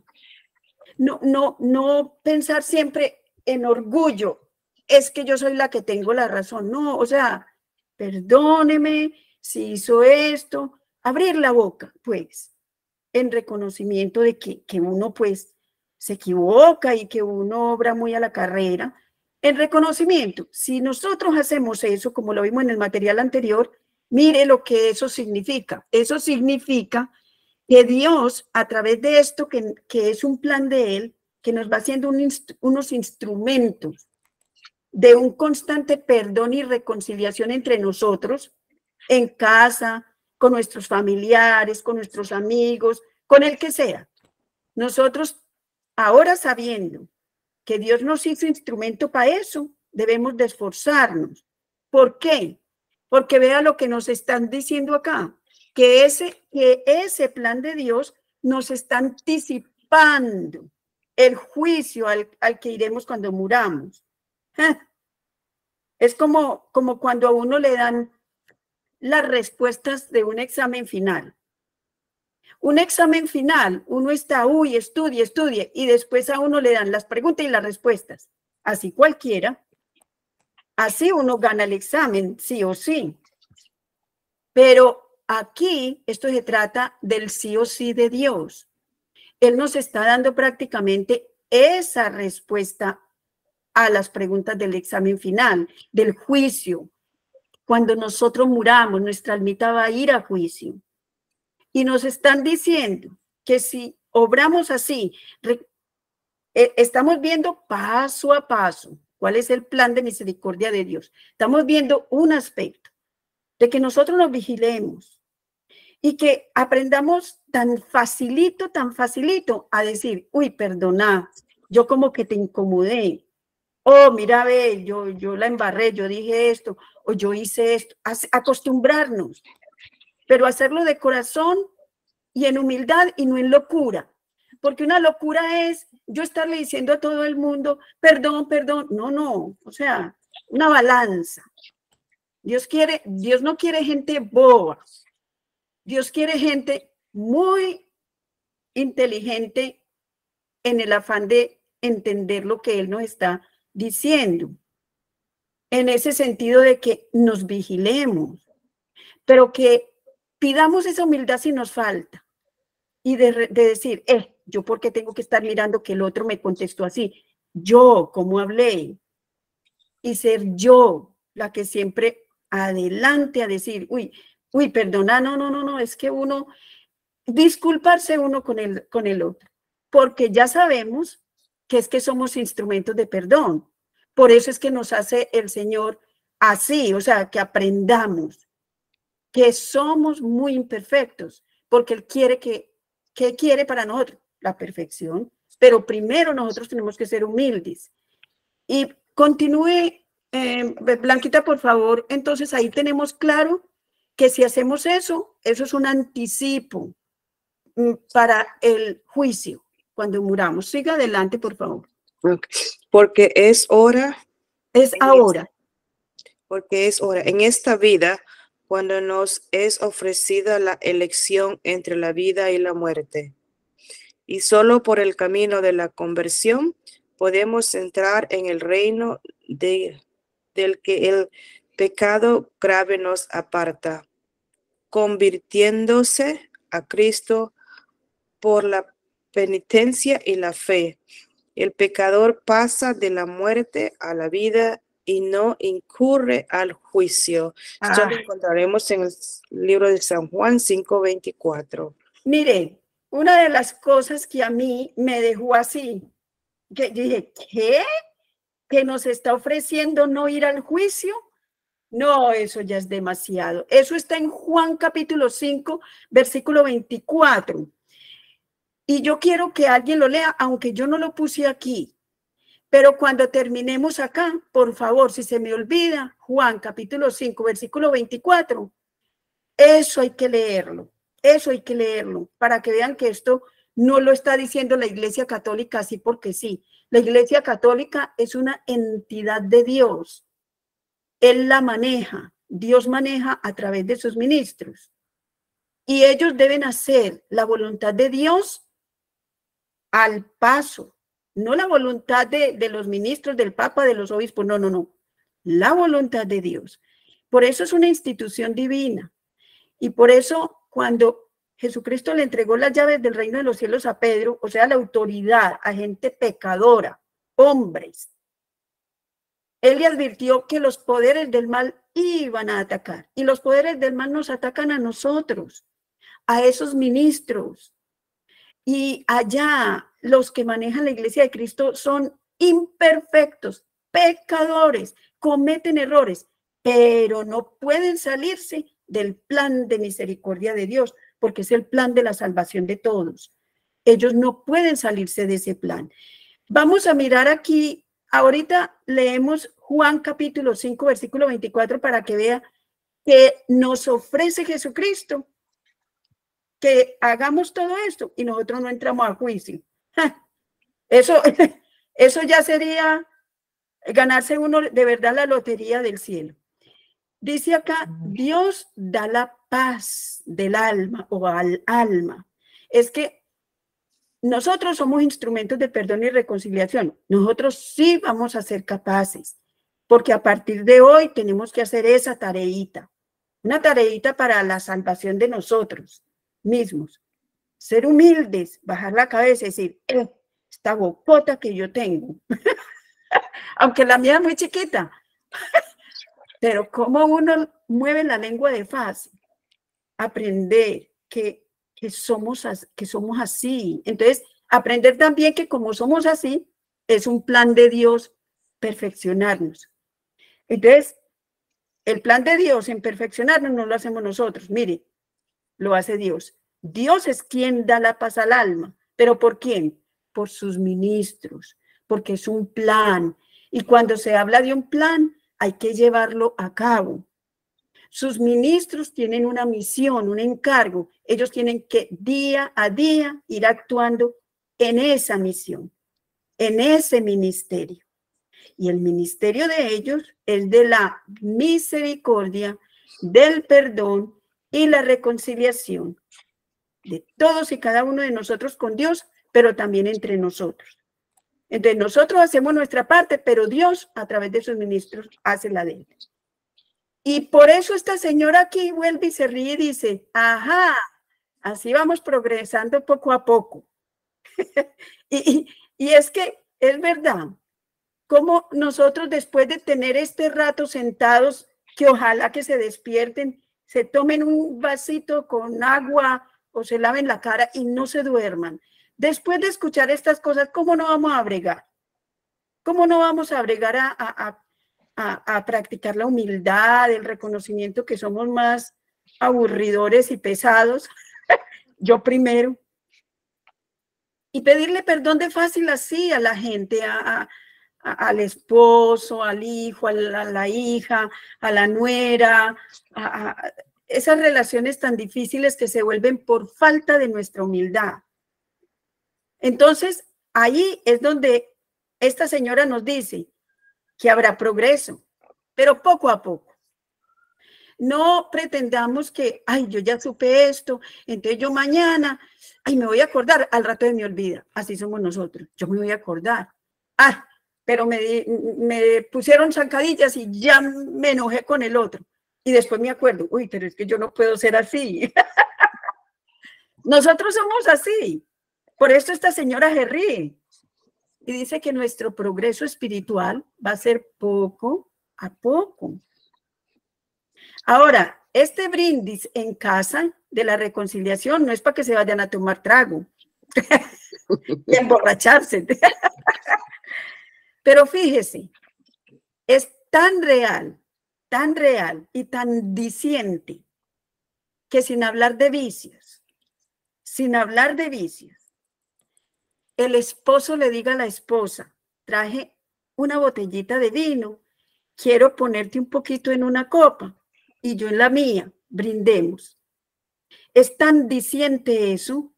no pensar siempre en orgullo, es que yo soy la que tengo la razón, no, o sea, perdóneme si hizo esto, abrir la boca, pues, en reconocimiento de que uno, pues, se equivoca y que uno obra muy a la carrera, en reconocimiento. Si nosotros hacemos eso, como lo vimos en el material anterior, Mire lo que eso significa. Eso significa que Dios, a través de esto, que es un plan de Él, que nos va haciendo unos instrumentos de un constante perdón y reconciliación entre nosotros, en casa, con nuestros familiares, con nuestros amigos, con el que sea. Nosotros, ahora sabiendo que Dios nos hizo instrumento para eso, debemos de esforzarnos. ¿Por qué? Porque vea lo que nos están diciendo acá, que ese plan de Dios nos está anticipando el juicio al que iremos cuando muramos. Es como cuando a uno le dan las respuestas de un examen final. Un examen final, uno está, estudie, y después a uno le dan las preguntas y las respuestas. Así cualquiera. Así uno gana el examen, sí o sí. Pero aquí esto se trata del sí o sí de Dios. Él nos está dando prácticamente esa respuesta a las preguntas del examen final, del juicio. Cuando nosotros muramos, nuestra almita va a ir a juicio. Y nos están diciendo que si obramos así, estamos viendo paso a paso cuál es el plan de misericordia de Dios. Estamos viendo un aspecto de que nosotros nos vigilemos y que aprendamos tan facilito a decir, uy, perdona, yo como que te incomodé. Oh, mira, ve, yo la embarré, yo dije esto, o yo hice esto. Acostumbrarnos, pero hacerlo de corazón y en humildad y no en locura. Porque una locura es yo estarle diciendo a todo el mundo, perdón. No, o sea, una balanza. Dios no quiere gente boba. Dios quiere gente muy inteligente en el afán de entender lo que Él nos está diciendo. En ese sentido de que nos vigilemos, pero que pidamos esa humildad si nos falta. Y de decir, yo por qué tengo que estar mirando que el otro me contestó así. Yo, ¿cómo hablé? Y ser yo la que siempre adelante a decir, uy, perdona, no, es que uno, disculparse uno con el otro, porque ya sabemos que es que somos instrumentos de perdón. Por eso es que nos hace el Señor así, o sea, que aprendamos que somos muy imperfectos, porque Él quiere ¿qué quiere para nosotros? La perfección. Pero primero nosotros tenemos que ser humildes. Y continúe, Blanquita, por favor. Entonces ahí tenemos claro que si hacemos eso es un anticipo para el juicio cuando muramos. Siga adelante, por favor. Porque es hora. Es ahora. Porque es hora. En esta vida, cuando nos es ofrecida la elección entre la vida y la muerte. Y solo por el camino de la conversión podemos entrar en el reino del que el pecado grave nos aparta, convirtiéndose a Cristo por la penitencia y la fe. El pecador pasa de la muerte a la vida y no incurre al juicio. Esto lo encontraremos en el libro de San Juan 5:24. Mire, una de las cosas que a mí me dejó así, que dije, ¿qué? ¿Que nos está ofreciendo no ir al juicio? No, eso ya es demasiado. Eso está en Juan capítulo 5, versículo 24. Y yo quiero que alguien lo lea, aunque yo no lo puse aquí. Pero cuando terminemos acá, por favor, si se me olvida, Juan capítulo 5, versículo 24, eso hay que leerlo. Eso hay que leerlo para que vean que esto no lo está diciendo la Iglesia Católica así porque sí. La Iglesia Católica es una entidad de Dios. Él la maneja. Dios maneja a través de sus ministros. Y ellos deben hacer la voluntad de Dios al paso. No la voluntad de los ministros, del Papa, de los obispos. No. La voluntad de Dios. Por eso es una institución divina. Y por eso cuando Jesucristo le entregó las llaves del reino de los cielos a Pedro, o sea, la autoridad a gente pecadora, hombres, Él le advirtió que los poderes del mal iban a atacar. Y los poderes del mal nos atacan a nosotros, a esos ministros. Y allá los que manejan la iglesia de Cristo son imperfectos, pecadores, cometen errores, pero no pueden salirse del plan de misericordia de Dios, porque es el plan de la salvación de todos. Ellos no pueden salirse de ese plan. Vamos a mirar aquí, ahorita leemos Juan capítulo 5, versículo 24, para que vea que nos ofrece Jesucristo que hagamos todo esto y nosotros no entramos a juicio. Eso ya sería ganarse uno de verdad la lotería del cielo. Dice acá, Dios da la paz del alma o al alma. Es que nosotros somos instrumentos de perdón y reconciliación. Nosotros sí vamos a ser capaces, porque a partir de hoy tenemos que hacer esa tareita, una tareita para la salvación de nosotros mismos. Ser humildes, bajar la cabeza y decir, esta bocota que yo tengo, aunque la mía es muy chiquita, pero cómo uno mueve la lengua de fácil, aprender que somos así. Entonces, aprender también que como somos así, es un plan de Dios perfeccionarnos. Entonces, el plan de Dios en perfeccionarnos no lo hacemos nosotros. Mire, lo hace Dios. Dios es quien da la paz al alma. ¿Pero por quién? Por sus ministros, porque es un plan. Y cuando se habla de un plan, hay que llevarlo a cabo. Sus ministros tienen una misión, un encargo. Ellos tienen que día a día ir actuando en esa misión, en ese ministerio. Y el ministerio de ellos es de la misericordia, del perdón y la reconciliación de todos y cada uno de nosotros con Dios, pero también entre nosotros. Entonces nosotros hacemos nuestra parte, pero Dios a través de sus ministros hace la de él. Y por eso esta señora aquí vuelve y se ríe y dice, ajá, así vamos progresando poco a poco. y es que es verdad, como nosotros después de tener este rato sentados, que ojalá que se despierten, se tomen un vasito con agua o se laven la cara y no se duerman. Después de escuchar estas cosas, ¿cómo no vamos a bregar? ¿Cómo no vamos a bregar a practicar la humildad, el reconocimiento que somos más aburridores y pesados? Yo primero. Y pedirle perdón de fácil así a la gente, al esposo, al hijo, a la hija, a la nuera, a esas relaciones tan difíciles que se vuelven por falta de nuestra humildad. Entonces, ahí es donde esta señora nos dice que habrá progreso, pero poco a poco. No pretendamos que, ay, yo ya supe esto, entonces yo mañana, ay, me voy a acordar, al rato de me olvida. Así somos nosotros, yo me voy a acordar. Pero me pusieron zancadillas y ya me enojé con el otro. Y después me acuerdo, uy, pero es que yo no puedo ser así. Nosotros somos así. Por eso esta señora se ríe y dice que nuestro progreso espiritual va a ser poco a poco. Ahora, este brindis en casa de la reconciliación no es para que se vayan a tomar trago y emborracharse. Pero fíjese, es tan real y tan diciente que sin hablar de vicios, el esposo le diga a la esposa, traje una botellita de vino, quiero ponerte un poquito en una copa y yo en la mía, brindemos. Es tan diciente eso,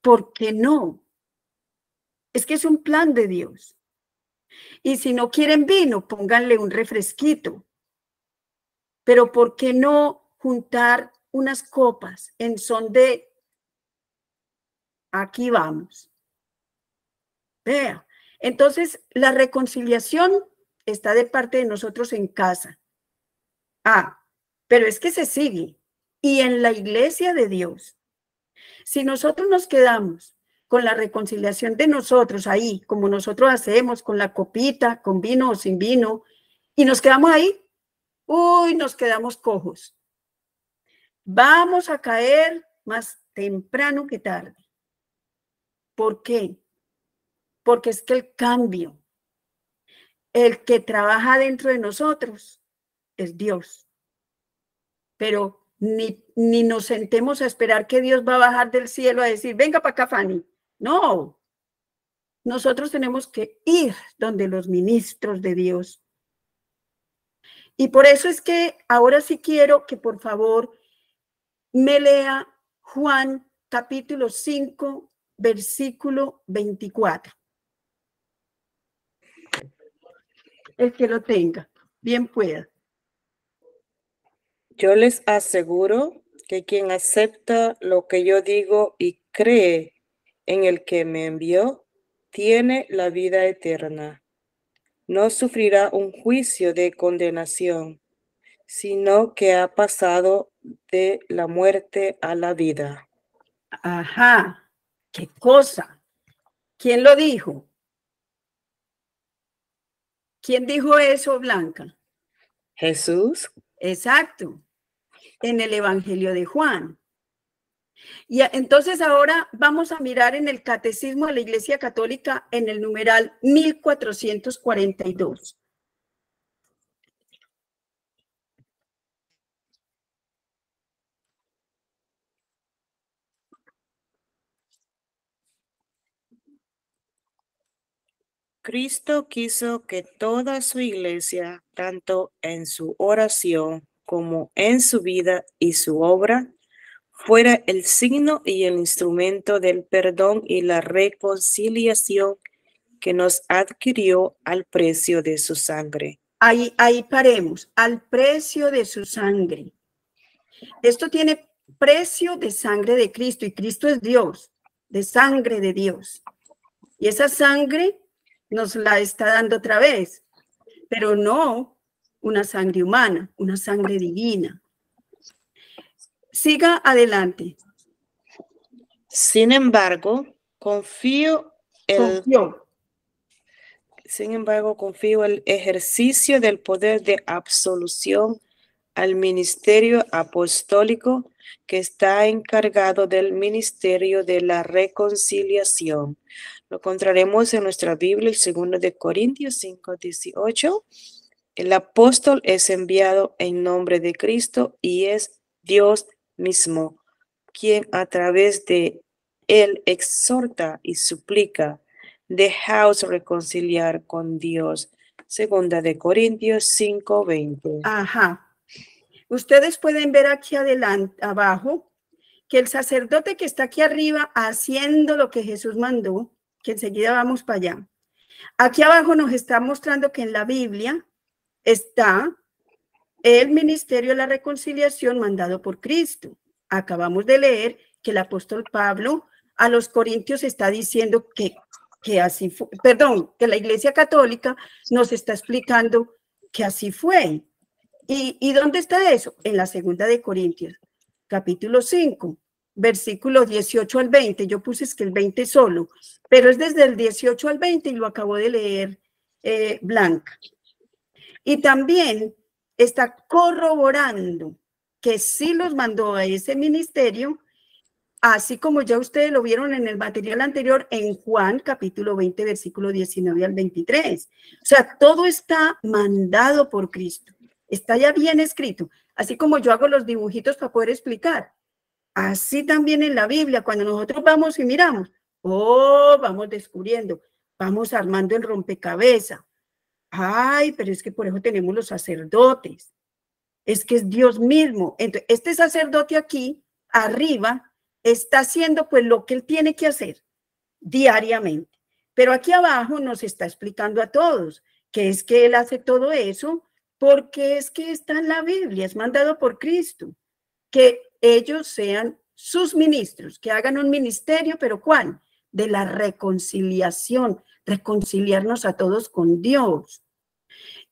¿por qué no? Es que es un plan de Dios. Y si no quieren vino, pónganle un refresquito. Pero ¿por qué no juntar unas copas en son de aquí vamos? Vea, entonces la reconciliación está de parte de nosotros en casa. Pero es que se sigue. Y en la iglesia de Dios, si nosotros nos quedamos con la reconciliación de nosotros ahí, como nosotros hacemos con la copita, con vino o sin vino, y nos quedamos ahí, uy, nos quedamos cojos. Vamos a caer más temprano que tarde. ¿Por qué? Porque es que el cambio, el que trabaja dentro de nosotros, es Dios. Pero ni nos sentemos a esperar que Dios va a bajar del cielo a decir, venga para acá, Fanny. No. Nosotros tenemos que ir donde los ministros de Dios. Y por eso es que ahora sí quiero que por favor me lea Juan capítulo 5, versículo 24. El que lo tenga, bien pueda. Yo les aseguro que quien acepta lo que yo digo y cree en el que me envió, tiene la vida eterna. No sufrirá un juicio de condenación, sino que ha pasado de la muerte a la vida. Ajá, qué cosa. ¿Quién lo dijo? ¿Quién dijo eso, Blanca? Jesús. Exacto, en el Evangelio de Juan. Y entonces ahora vamos a mirar en el Catecismo de la Iglesia Católica en el numeral 1442. Cristo quiso que toda su iglesia, tanto en su oración como en su vida y su obra, fuera el signo y el instrumento del perdón y la reconciliación que nos adquirió al precio de su sangre. Ahí paremos, al precio de su sangre. Esto tiene precio de sangre de Cristo y Cristo es Dios, de sangre de Dios. Y esa sangre nos la está dando otra vez, pero no una sangre humana, una sangre divina. Siga adelante. Sin embargo, confío el ejercicio del poder de absolución al ministerio apostólico que está encargado del ministerio de la reconciliación. Lo encontraremos en nuestra Biblia, el 2 de Corintios 5:18. El apóstol es enviado en nombre de Cristo y es Dios mismo, quien a través de él exhorta y suplica, dejaos reconciliar con Dios. 2 de Corintios 5:20. Ajá. Ustedes pueden ver aquí adelante, abajo, que el sacerdote que está aquí arriba haciendo lo que Jesús mandó, que enseguida vamos para allá. Aquí abajo nos está mostrando que en la Biblia está el ministerio de la reconciliación mandado por Cristo. Acabamos de leer que el apóstol Pablo a los corintios está diciendo que así fue, que la Iglesia Católica nos está explicando que así fue. ¿Y dónde está eso? En la 2 de Corintios, capítulo 5, versículos 18 al 20. Yo puse es que el 20 solo, pero es desde el 18 al 20 y lo acabo de leer Blanca. Y también está corroborando que sí los mandó a ese ministerio, así como ya ustedes lo vieron en el material anterior en Juan, capítulo 20, versículo 19 al 23. O sea, todo está mandado por Cristo. Está ya bien escrito. Así como yo hago los dibujitos para poder explicar. Así también en la Biblia, cuando nosotros vamos y miramos, vamos descubriendo, vamos armando el rompecabezas. Ay, pero es que por eso tenemos los sacerdotes. Es que es Dios mismo. Entonces, este sacerdote aquí, arriba, está haciendo pues lo que él tiene que hacer diariamente. Pero aquí abajo nos está explicando a todos que es que él hace todo eso porque es que está en la Biblia, es mandado por Cristo, que ellos sean sus ministros, que hagan un ministerio, pero ¿cuál? De la reconciliación, reconciliarnos a todos con Dios.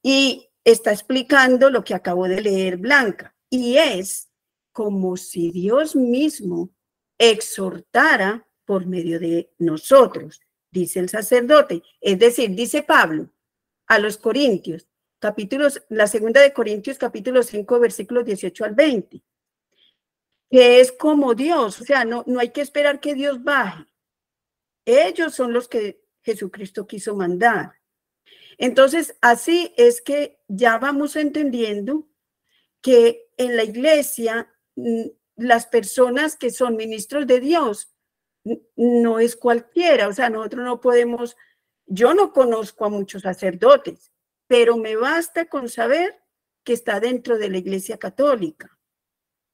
Y está explicando lo que acabo de leer Blanca, y es como si Dios mismo exhortara por medio de nosotros, dice el sacerdote. Es decir, dice Pablo a los Corintios, la segunda de Corintios, capítulo 5, versículos 18 al 20, que es como Dios, o sea, no hay que esperar que Dios baje. Ellos son los que Jesucristo quiso mandar. Entonces, así es que ya vamos entendiendo que en la iglesia las personas que son ministros de Dios no es cualquiera, o sea, nosotros no podemos, yo no conozco a muchos sacerdotes, pero me basta con saber que está dentro de la Iglesia Católica.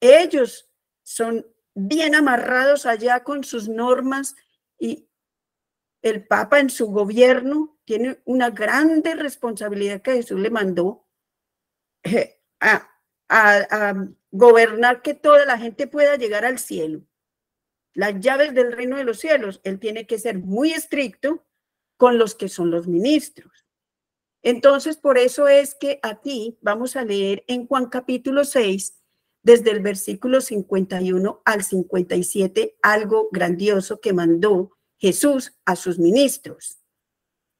Ellos son bien amarrados allá con sus normas y el Papa en su gobierno tiene una grande responsabilidad que Jesús le mandó a gobernar que toda la gente pueda llegar al cielo. Las llaves del reino de los cielos, él tiene que ser muy estricto con los que son los ministros. Entonces, por eso es que aquí vamos a leer en Juan capítulo 6, desde el versículo 51 al 57, algo grandioso que mandó Jesús a sus ministros.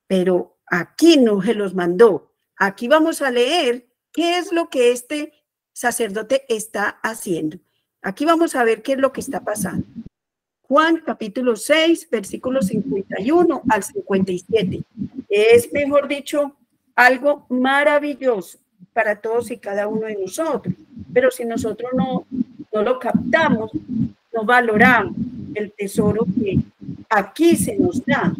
Pero aquí no se los mandó. Aquí vamos a leer qué es lo que este sacerdote está haciendo. Aquí vamos a ver qué es lo que está pasando. Juan capítulo 6, versículos 51 al 57. Es, mejor dicho, algo maravilloso para todos y cada uno de nosotros. Pero si nosotros no lo captamos, no valoramos el tesoro que aquí se nos da.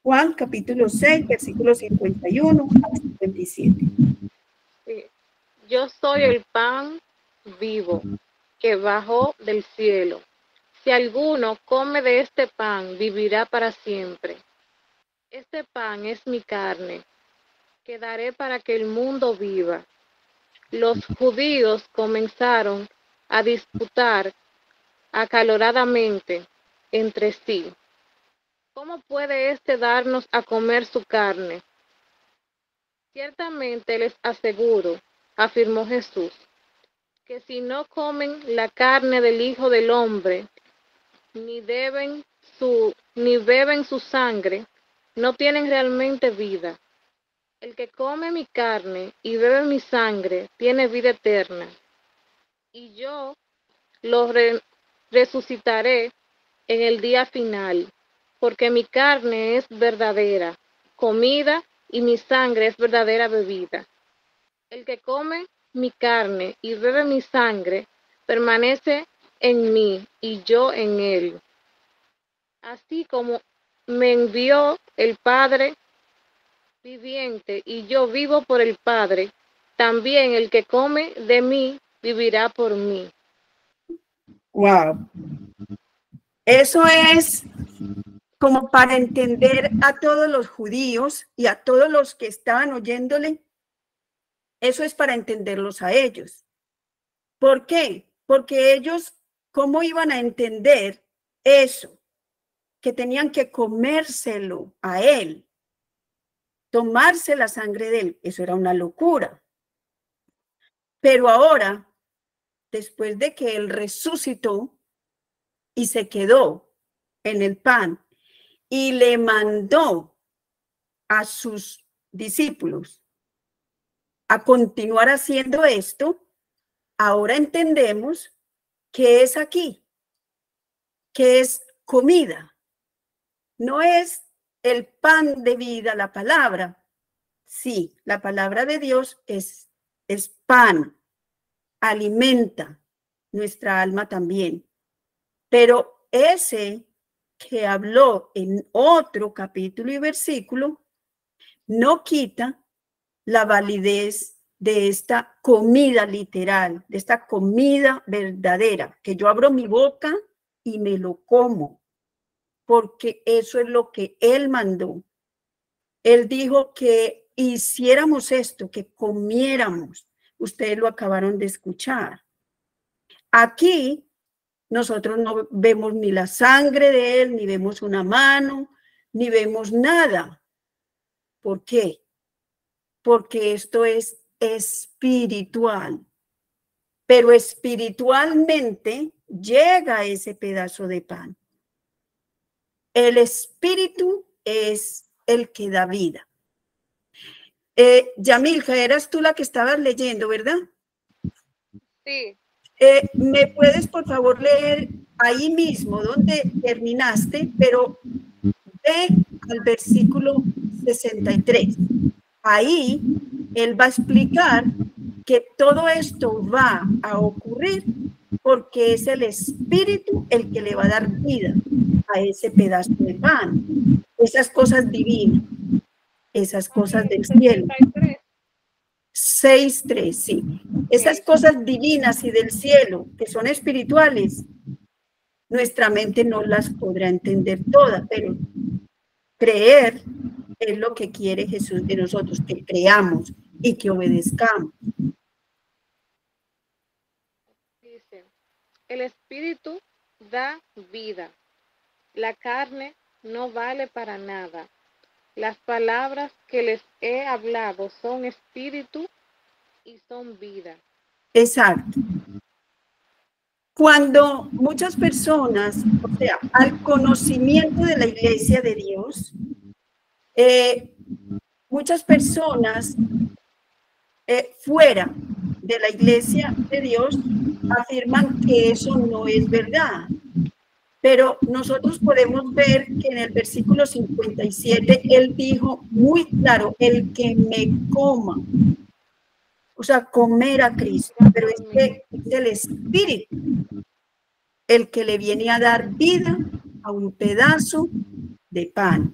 Juan capítulo 6, versículos 51 al 57. Sí. Yo soy el pan vivo que bajó del cielo. Si alguno come de este pan, vivirá para siempre. Este pan es mi carne, que daré para que el mundo viva. Los judíos comenzaron a disputar acaloradamente entre sí. ¿Cómo puede éste darnos a comer su carne? Ciertamente les aseguro, afirmó Jesús, que si no comen la carne del Hijo del Hombre, ni beben su sangre, no tienen realmente vida. El que come mi carne y bebe mi sangre tiene vida eterna, y yo lo resucitaré en el día final, porque mi carne es verdadera comida y mi sangre es verdadera bebida. El que come mi carne y bebe mi sangre permanece en mí y yo en él. Así como me envió el Padre viviente y yo vivo por el Padre, también el que come de mí vivirá por mí. Wow. Eso es como para entender a todos los judíos y a todos los que estaban oyéndole. Eso es para entenderlos a ellos. ¿Por qué? Porque ellos, ¿cómo iban a entender eso? Que tenían que comérselo a él, tomarse la sangre de él. Eso era una locura. Pero ahora, después de que él resucitó y se quedó en el pan y le mandó a sus discípulos a continuar haciendo esto, ahora entendemos que es aquí, que es comida. No es el pan de vida, la palabra. Sí, la palabra de Dios es pan, alimenta nuestra alma también. Pero ese que habló en otro capítulo y versículo no quita la validez de esta comida literal, de esta comida verdadera, que yo abro mi boca y me lo como, porque eso es lo que él mandó. Él dijo que hiciéramos esto, que comiéramos. Ustedes lo acabaron de escuchar. Aquí nosotros no vemos ni la sangre de él, ni vemos una mano, ni vemos nada. ¿Por qué? Porque esto es espiritual. Pero espiritualmente llega ese pedazo de pan. el espíritu es el que da vida. Yamilja, eras tú la que estabas leyendo, ¿verdad? Sí. ¿Me puedes, por favor, leer ahí mismo donde terminaste, pero ve al versículo 63? Ahí él va a explicar que todo esto va a ocurrir porque es el espíritu el que le va a dar vida a ese pedazo de pan, esas cosas divinas, esas cosas del cielo. 63. 6.3, sí. Esas Ok. cosas divinas y del cielo, que son espirituales, nuestra mente no las podrá entender todas, pero creer es lo que quiere Jesús de nosotros, que creamos y que obedezcamos. Dice, el espíritu da vida. La carne no vale para nada. Las palabras que les he hablado son espíritu y son vida. Exacto. Cuando muchas personas, o sea, al conocimiento de la iglesia de Dios, muchas personas fuera de la iglesia de Dios afirman que eso no es verdad. Pero nosotros podemos ver que en el versículo 57 él dijo muy claro, el que me coma, o sea, comer a Cristo, pero es el espíritu el que le viene a dar vida a un pedazo de pan.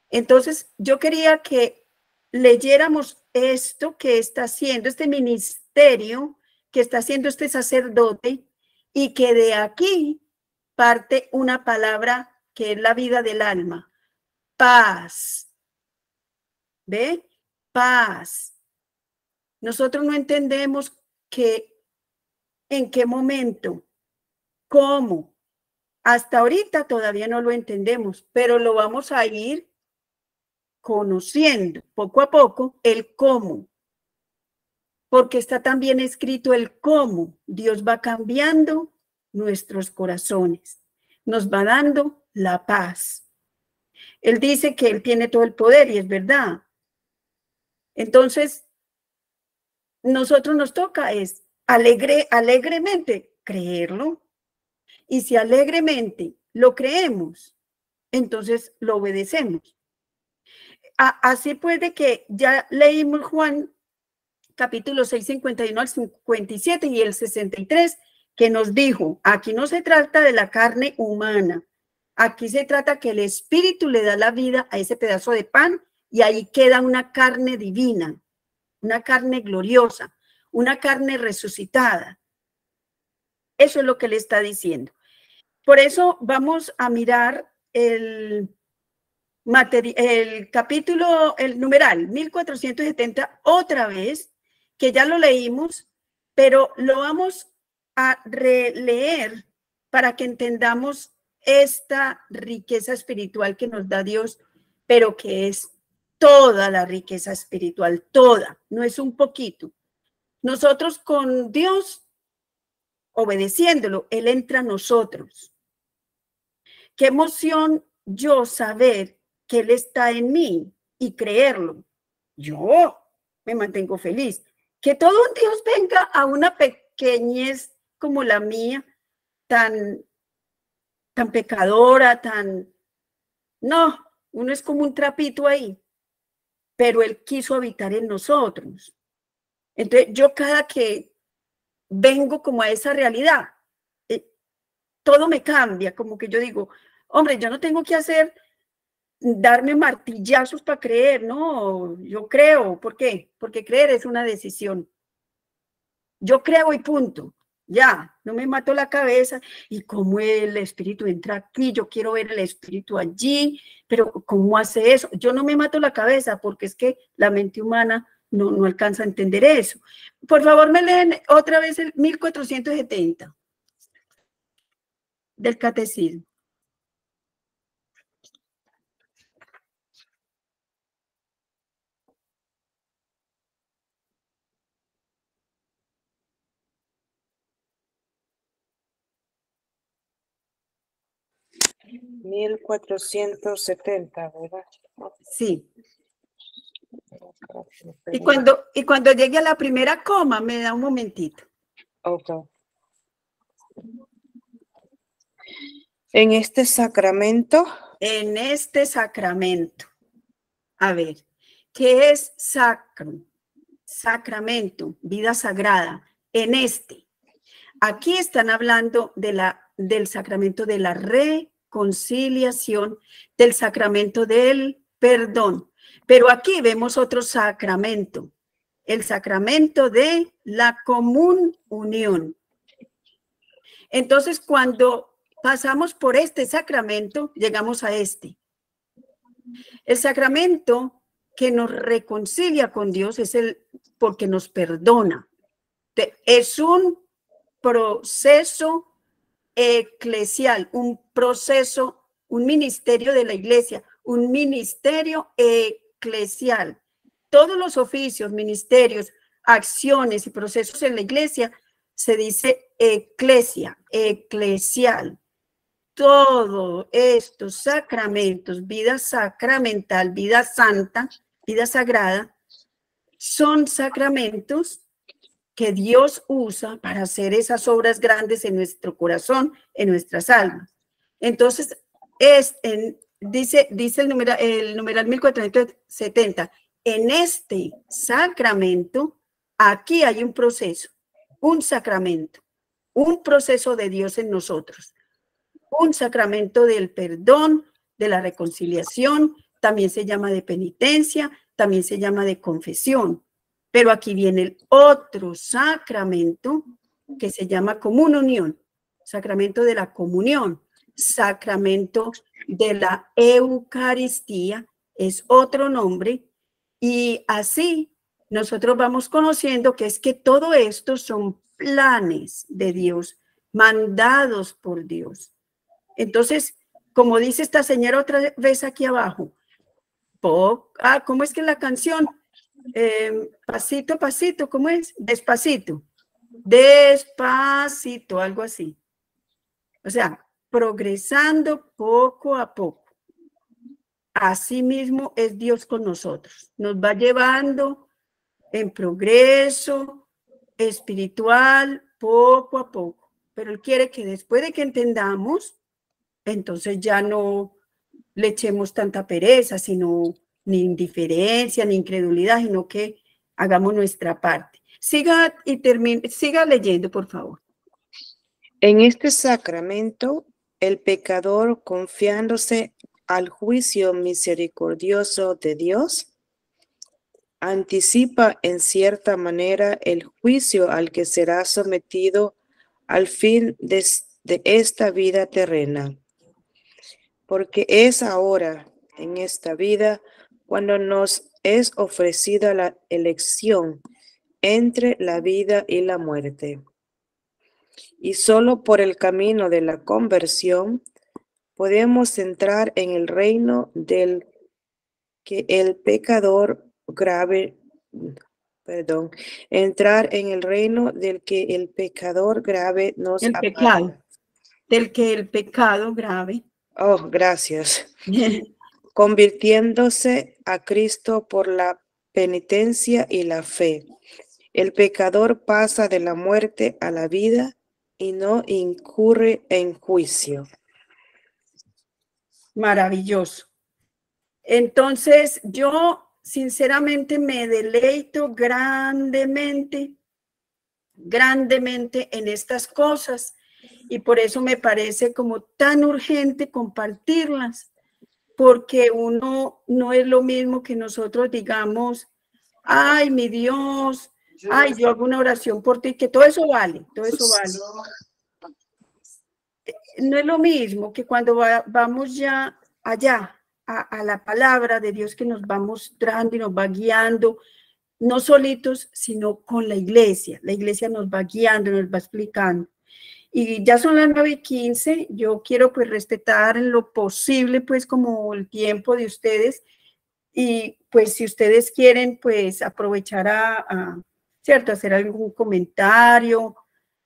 Entonces, yo quería que leyéramos esto que está haciendo, este ministerio que está haciendo este sacerdote, y que de aquí parte una palabra que es la vida del alma, paz. ¿Ve? Paz. Nosotros no entendemos que en qué momento, cómo. Hasta ahorita todavía no lo entendemos, pero lo vamos a ir conociendo poco a poco el cómo, porque está también escrito el cómo. Dios va cambiando nuestros corazones, nos va dando la paz. Él dice que Él tiene todo el poder y es verdad. Entonces, nosotros nos toca es alegremente creerlo, y si alegremente lo creemos, entonces lo obedecemos. Así puede que ya leímos Juan capítulo 6, 51 al 57 y el 63, que nos dijo, aquí no se trata de la carne humana, aquí se trata que el espíritu le da la vida a ese pedazo de pan y ahí queda una carne divina, una carne gloriosa, una carne resucitada. Eso es lo que le está diciendo. Por eso vamos a mirar el capítulo, el numeral 1470 otra vez, que ya lo leímos, pero lo vamos a releer para que entendamos esta riqueza espiritual que nos da Dios, pero que es toda la riqueza espiritual, toda, no es un poquito. Nosotros con Dios, obedeciéndolo, Él entra a nosotros. Qué emoción yo saber que Él está en mí y creerlo. Yo me mantengo feliz. Que todo un Dios venga a una pequeñez como la mía, tan pecadora, no, uno es como un trapito ahí, pero Él quiso habitar en nosotros. Entonces, yo cada que vengo como a esa realidad, todo me cambia, como que yo digo, hombre, yo no tengo que darme martillazos para creer, no, yo creo. ¿Por qué? Porque creer es una decisión. Yo creo y punto. Ya, no me mato la cabeza y cómo el espíritu entra aquí, yo quiero ver el espíritu allí, pero ¿cómo hace eso? Yo no me mato la cabeza porque es que la mente humana no alcanza a entender eso. Por favor, me leen otra vez el 1470 del catecismo. 1470, ¿verdad? Sí. Y cuando llegue a la primera coma, me da un momentito. Ok. En este sacramento. En este sacramento. A ver, ¿qué es sacro? Sacramento, vida sagrada. En este. Aquí están hablando del sacramento de la reconciliación, del sacramento del perdón. Pero aquí vemos otro sacramento, el sacramento de la común unión. Entonces, cuando pasamos por este sacramento, llegamos a este. El sacramento que nos reconcilia con Dios es porque nos perdona. Es un proceso eclesial, un proceso, un ministerio de la iglesia, un ministerio eclesial. Todos los oficios, ministerios, acciones y procesos en la iglesia se dice eclesia, eclesial. Todos estos sacramentos, vida sacramental, vida santa, vida sagrada, son sacramentos que Dios usa para hacer esas obras grandes en nuestro corazón, en nuestras almas. Entonces, dice el numeral 1470, en este sacramento, aquí hay un proceso, un sacramento, un proceso de Dios en nosotros, un sacramento del perdón, de la reconciliación, también se llama de penitencia, también se llama de confesión. Pero aquí viene el otro sacramento que se llama común unión, sacramento de la comunión, sacramento de la Eucaristía, es otro nombre, y así nosotros vamos conociendo que es que todo esto son planes de Dios, mandados por Dios. Entonces, como dice esta señora otra vez aquí abajo, ¿cómo es que la canción? Pasito a pasito, ¿cómo es? Despacito, despacito, algo así. O sea, progresando poco a poco. Así mismo es Dios con nosotros. Nos va llevando en progreso espiritual poco a poco. Pero Él quiere que después de que entendamos, entonces ya no le echemos tanta pereza, sino ni indiferencia, ni incredulidad, sino que hagamos nuestra parte. Siga leyendo, por favor. En este sacramento, el pecador, confiándose al juicio misericordioso de Dios, anticipa en cierta manera el juicio al que será sometido al fin de esta vida terrena. Porque es ahora, en esta vida, cuando nos es ofrecida la elección entre la vida y la muerte. Y solo por el camino de la conversión podemos entrar en el reino del que el pecador grave, entrar en el reino del que el pecador grave nos el pecado, del que el pecado grave. Oh, gracias. Convirtiéndose a Cristo por la penitencia y la fe. El pecador pasa de la muerte a la vida y no incurre en juicio. Maravilloso. Entonces, yo sinceramente me deleito grandemente en estas cosas y por eso me parece como tan urgente compartirlas, porque uno no es lo mismo que nosotros digamos, ay, mi Dios, ay, yo hago una oración por ti, que todo eso vale, todo eso vale. No es lo mismo que cuando vamos ya allá, a la palabra de Dios que nos va mostrando y nos va guiando, no solitos, sino con la iglesia. La iglesia nos va guiando, nos va explicando. Y ya son las 9:15, yo quiero pues respetar en lo posible pues como el tiempo de ustedes y pues si ustedes quieren pues aprovechar ¿cierto? Hacer algún comentario,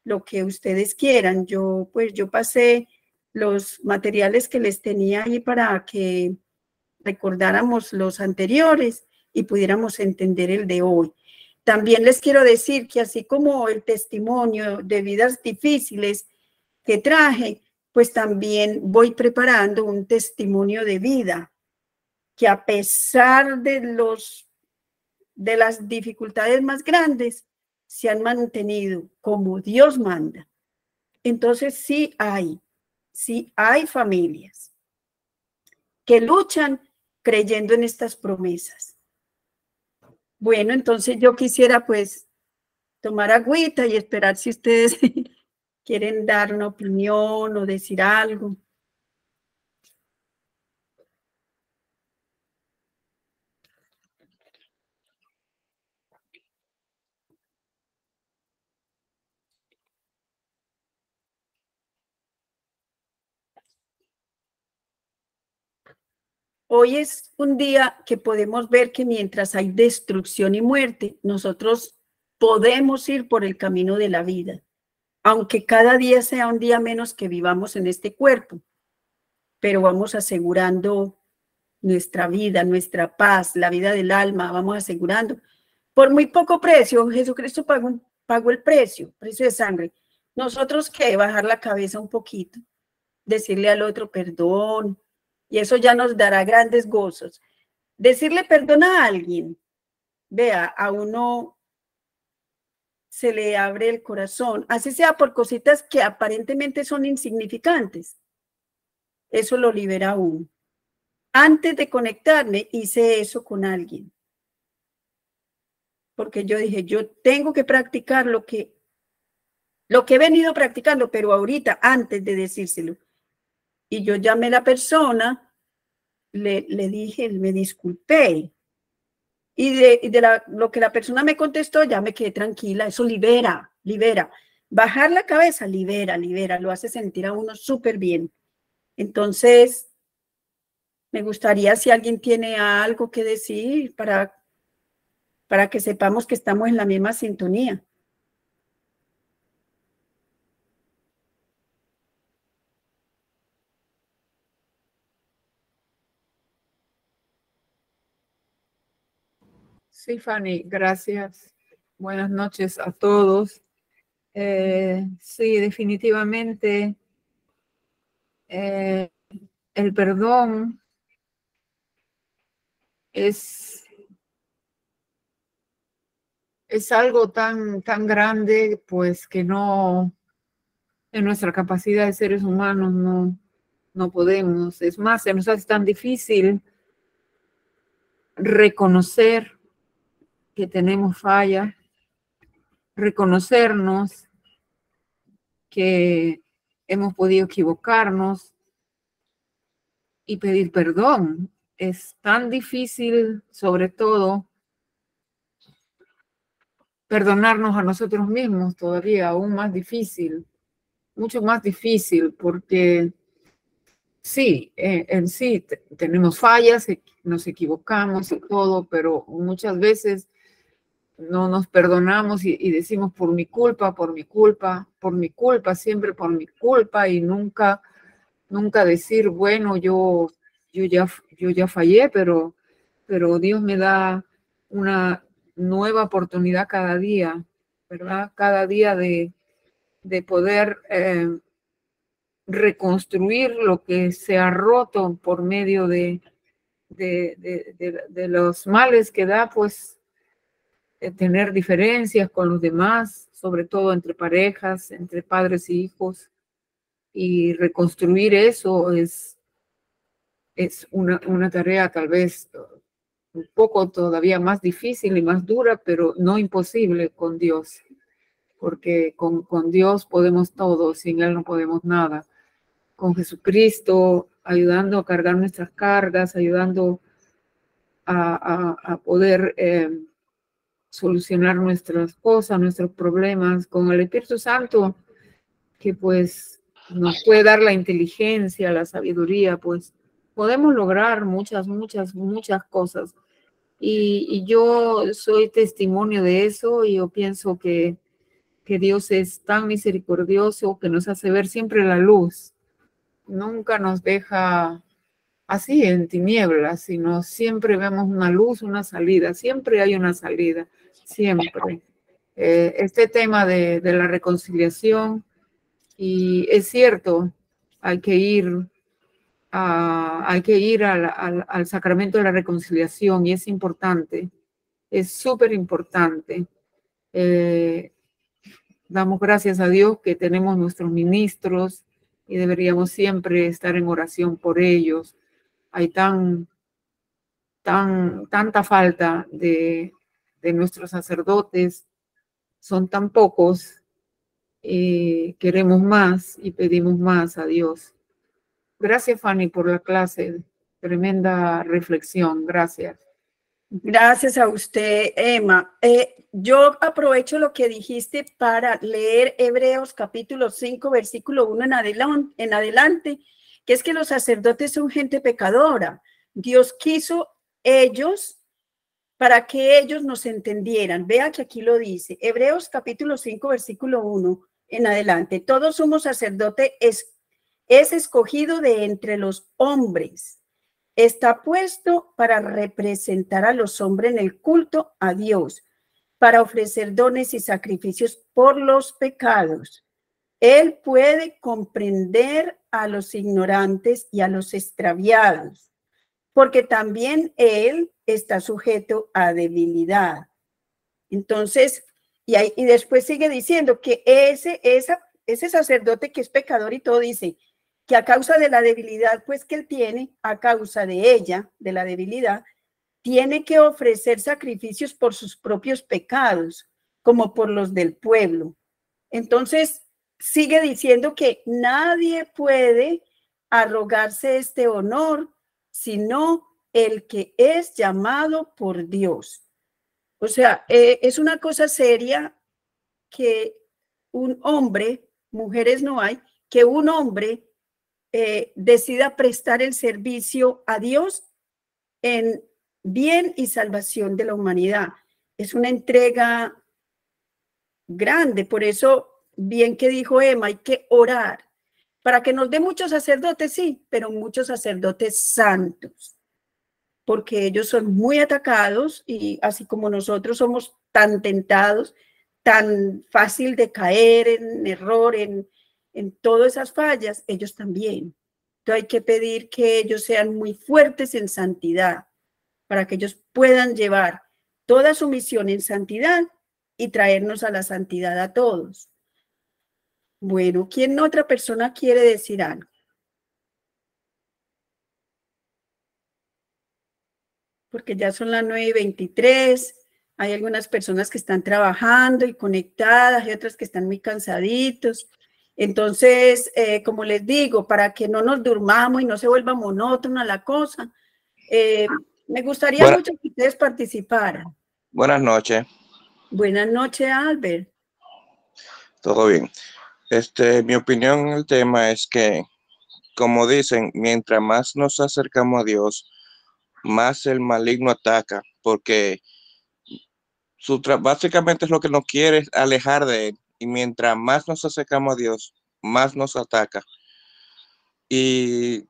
lo que ustedes quieran. Yo pasé los materiales que les tenía ahí para que recordáramos los anteriores y pudiéramos entender el de hoy. También les quiero decir que así como el testimonio de vidas difíciles que traje, pues también voy preparando un testimonio de vida que a pesar de las dificultades más grandes, se han mantenido como Dios manda. Entonces sí hay familias que luchan creyendo en estas promesas. Bueno, entonces yo quisiera pues tomar agüita y esperar si ustedes quieren dar una opinión o decir algo. Hoy es un día que podemos ver que mientras hay destrucción y muerte, nosotros podemos ir por el camino de la vida, aunque cada día sea un día menos que vivamos en este cuerpo, pero vamos asegurando nuestra vida, nuestra paz, la vida del alma, vamos asegurando. Por muy poco precio, Jesucristo pagó el precio de sangre. Nosotros, ¿qué? Bajar la cabeza un poquito, decirle al otro perdón, y eso ya nos dará grandes gozos. Decirle perdón a alguien, vea, a uno se le abre el corazón, así sea por cositas que aparentemente son insignificantes. Eso lo libera a uno. Antes de conectarme, hice eso con alguien. Porque yo dije, yo tengo que practicar lo que he venido practicando, pero ahorita, antes de decírselo. Y yo llamé a la persona, le dije, me disculpé. Y lo que la persona me contestó, ya me quedé tranquila. Eso libera. Bajar la cabeza, libera, lo hace sentir a uno súper bien. Entonces, me gustaría si alguien tiene algo que decir para que sepamos que estamos en la misma sintonía. Sí, Fanny, gracias. Buenas noches a todos. Sí, definitivamente el perdón es algo tan grande, pues que no, en nuestra capacidad de seres humanos no podemos. Es más, se nos hace tan difícil reconocer que tenemos falla, reconocernos que hemos podido equivocarnos y pedir perdón. Es tan difícil, sobre todo, perdonarnos a nosotros mismos, todavía aún más difícil, mucho más difícil, porque sí, en sí tenemos fallas, nos equivocamos y todo, pero muchas veces no nos perdonamos y decimos por mi culpa, siempre por mi culpa, y nunca decir, bueno, yo ya fallé, pero Dios me da una nueva oportunidad cada día, ¿verdad? Cada día de poder reconstruir lo que se ha roto por medio de los males que da, pues, tener diferencias con los demás, sobre todo entre parejas, entre padres y hijos, y reconstruir eso es una tarea tal vez un poco todavía más difícil y más dura, pero no imposible con Dios, porque con Dios podemos todo, sin Él no podemos nada. Con Jesucristo ayudando a cargar nuestras cargas, ayudando a poder solucionar nuestras cosas, nuestros problemas, con el Espíritu Santo, que pues nos puede dar la inteligencia, la sabiduría, pues podemos lograr muchas cosas. Y yo soy testimonio de eso, y yo pienso que Dios es tan misericordioso que nos hace ver siempre la luz nunca nos deja así en tinieblas, sino siempre vemos una luz, una salida, siempre hay una salida, siempre. Este tema de la reconciliación, y es cierto, hay que ir al sacramento de la reconciliación, y es importante, es súper importante. Damos gracias a Dios que tenemos nuestros ministros y deberíamos siempre estar en oración por ellos. Hay tanta falta de nuestros sacerdotes, son tan pocos, queremos más y pedimos más a Dios. Gracias, Fanny, por la clase. Tremenda reflexión. Gracias. Gracias a usted, Emma. Yo aprovecho lo que dijiste para leer Hebreos capítulo 5, versículo 1 en adelante, que es que los sacerdotes son gente pecadora. Dios quiso ellos para que ellos nos entendieran. Vea que aquí lo dice, Hebreos capítulo 5, versículo 1 en adelante. Todo sumo sacerdote es escogido de entre los hombres. Está puesto para representar a los hombres en el culto a Dios, para ofrecer dones y sacrificios por los pecados. Él puede comprender a los ignorantes y a los extraviados, porque también él está sujeto a debilidad. Entonces, y después sigue diciendo que ese sacerdote que es pecador y todo dice que a causa de la debilidad pues que él tiene, a causa de ella, de la debilidad, tiene que ofrecer sacrificios por sus propios pecados, como por los del pueblo. Entonces, sigue diciendo que nadie puede arrogarse este honor, sino el que es llamado por Dios. O sea, es una cosa seria que un hombre, mujeres no hay, que un hombre decida prestar el servicio a Dios en bien y salvación de la humanidad. Es una entrega grande, por eso, bien que dijo Emma, hay que orar para que nos dé muchos sacerdotes, sí, pero muchos sacerdotes santos, porque ellos son muy atacados y así como nosotros somos tan tentados, tan fácil de caer en error, en todas esas fallas, ellos también. Entonces hay que pedir que ellos sean muy fuertes en santidad, para que ellos puedan llevar toda su misión en santidad y traernos a la santidad a todos. Bueno, ¿quién otra persona quiere decir algo? Porque ya son las 9:23. Hay algunas personas que están trabajando y conectadas, hay otras que están muy cansaditos. Entonces, como les digo, para que no nos durmamos y no se vuelva monótona la cosa, me gustaría mucho que ustedes participaran. Buenas noches. Buenas noches, Albert. Todo bien. Mi opinión en el tema es que, como dicen, mientras más nos acercamos a Dios, más el maligno ataca, porque básicamente es lo que nos quiere es alejar de Él, y mientras más nos acercamos a Dios, más nos ataca. Y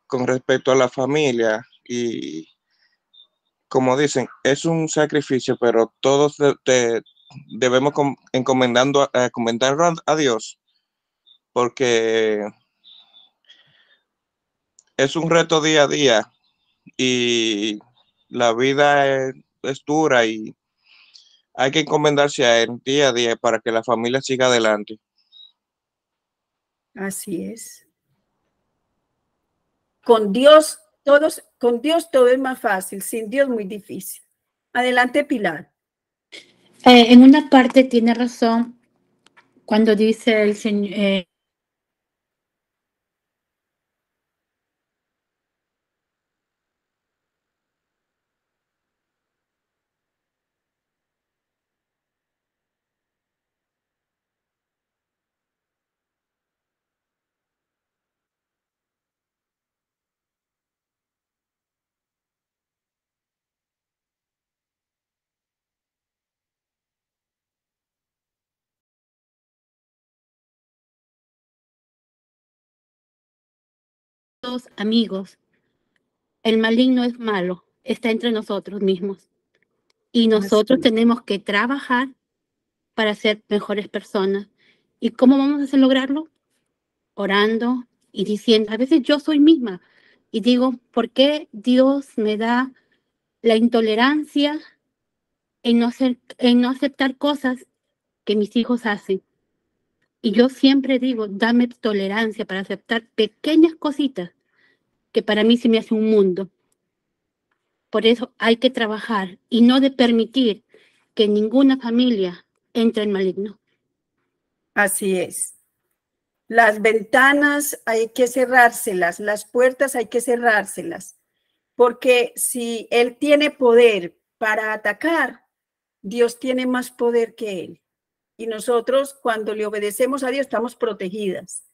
con respecto a la familia, y como dicen, es un sacrificio, pero todos debemos encomendar a Dios, porque es un reto día a día y la vida es dura y hay que encomendarse a Él día a día para que la familia siga adelante. Así es. Con Dios todo es más fácil, sin Dios muy difícil. Adelante, Pilar. En una parte tiene razón cuando dice el Señor, queridos amigos, el maligno es malo, está entre nosotros mismos. Y nosotros tenemos que trabajar para ser mejores personas. ¿Y cómo vamos a lograrlo? Orando y diciendo, a veces yo soy misma y digo, ¿por qué Dios me da la intolerancia en no aceptar cosas que mis hijos hacen? Y yo siempre digo, dame tolerancia para aceptar pequeñas cositas que para mí se me hace un mundo. Por eso hay que trabajar y no de permitir que ninguna familia entre en maligno. Así es. Las ventanas hay que cerrárselas, las puertas hay que cerrárselas, porque si Él tiene poder para atacar, Dios tiene más poder que Él. Y nosotros, cuando le obedecemos a Dios, estamos protegidos.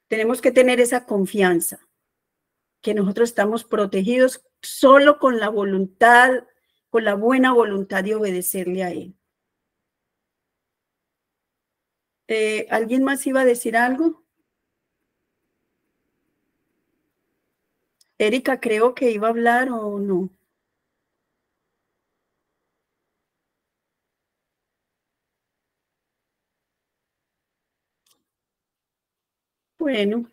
Tenemos que tener esa confianza, que nosotros estamos protegidos solo con la voluntad, con la buena voluntad de obedecerle a Él. ¿Alguien más iba a decir algo? Erika, creo que iba a hablar o no. Bueno.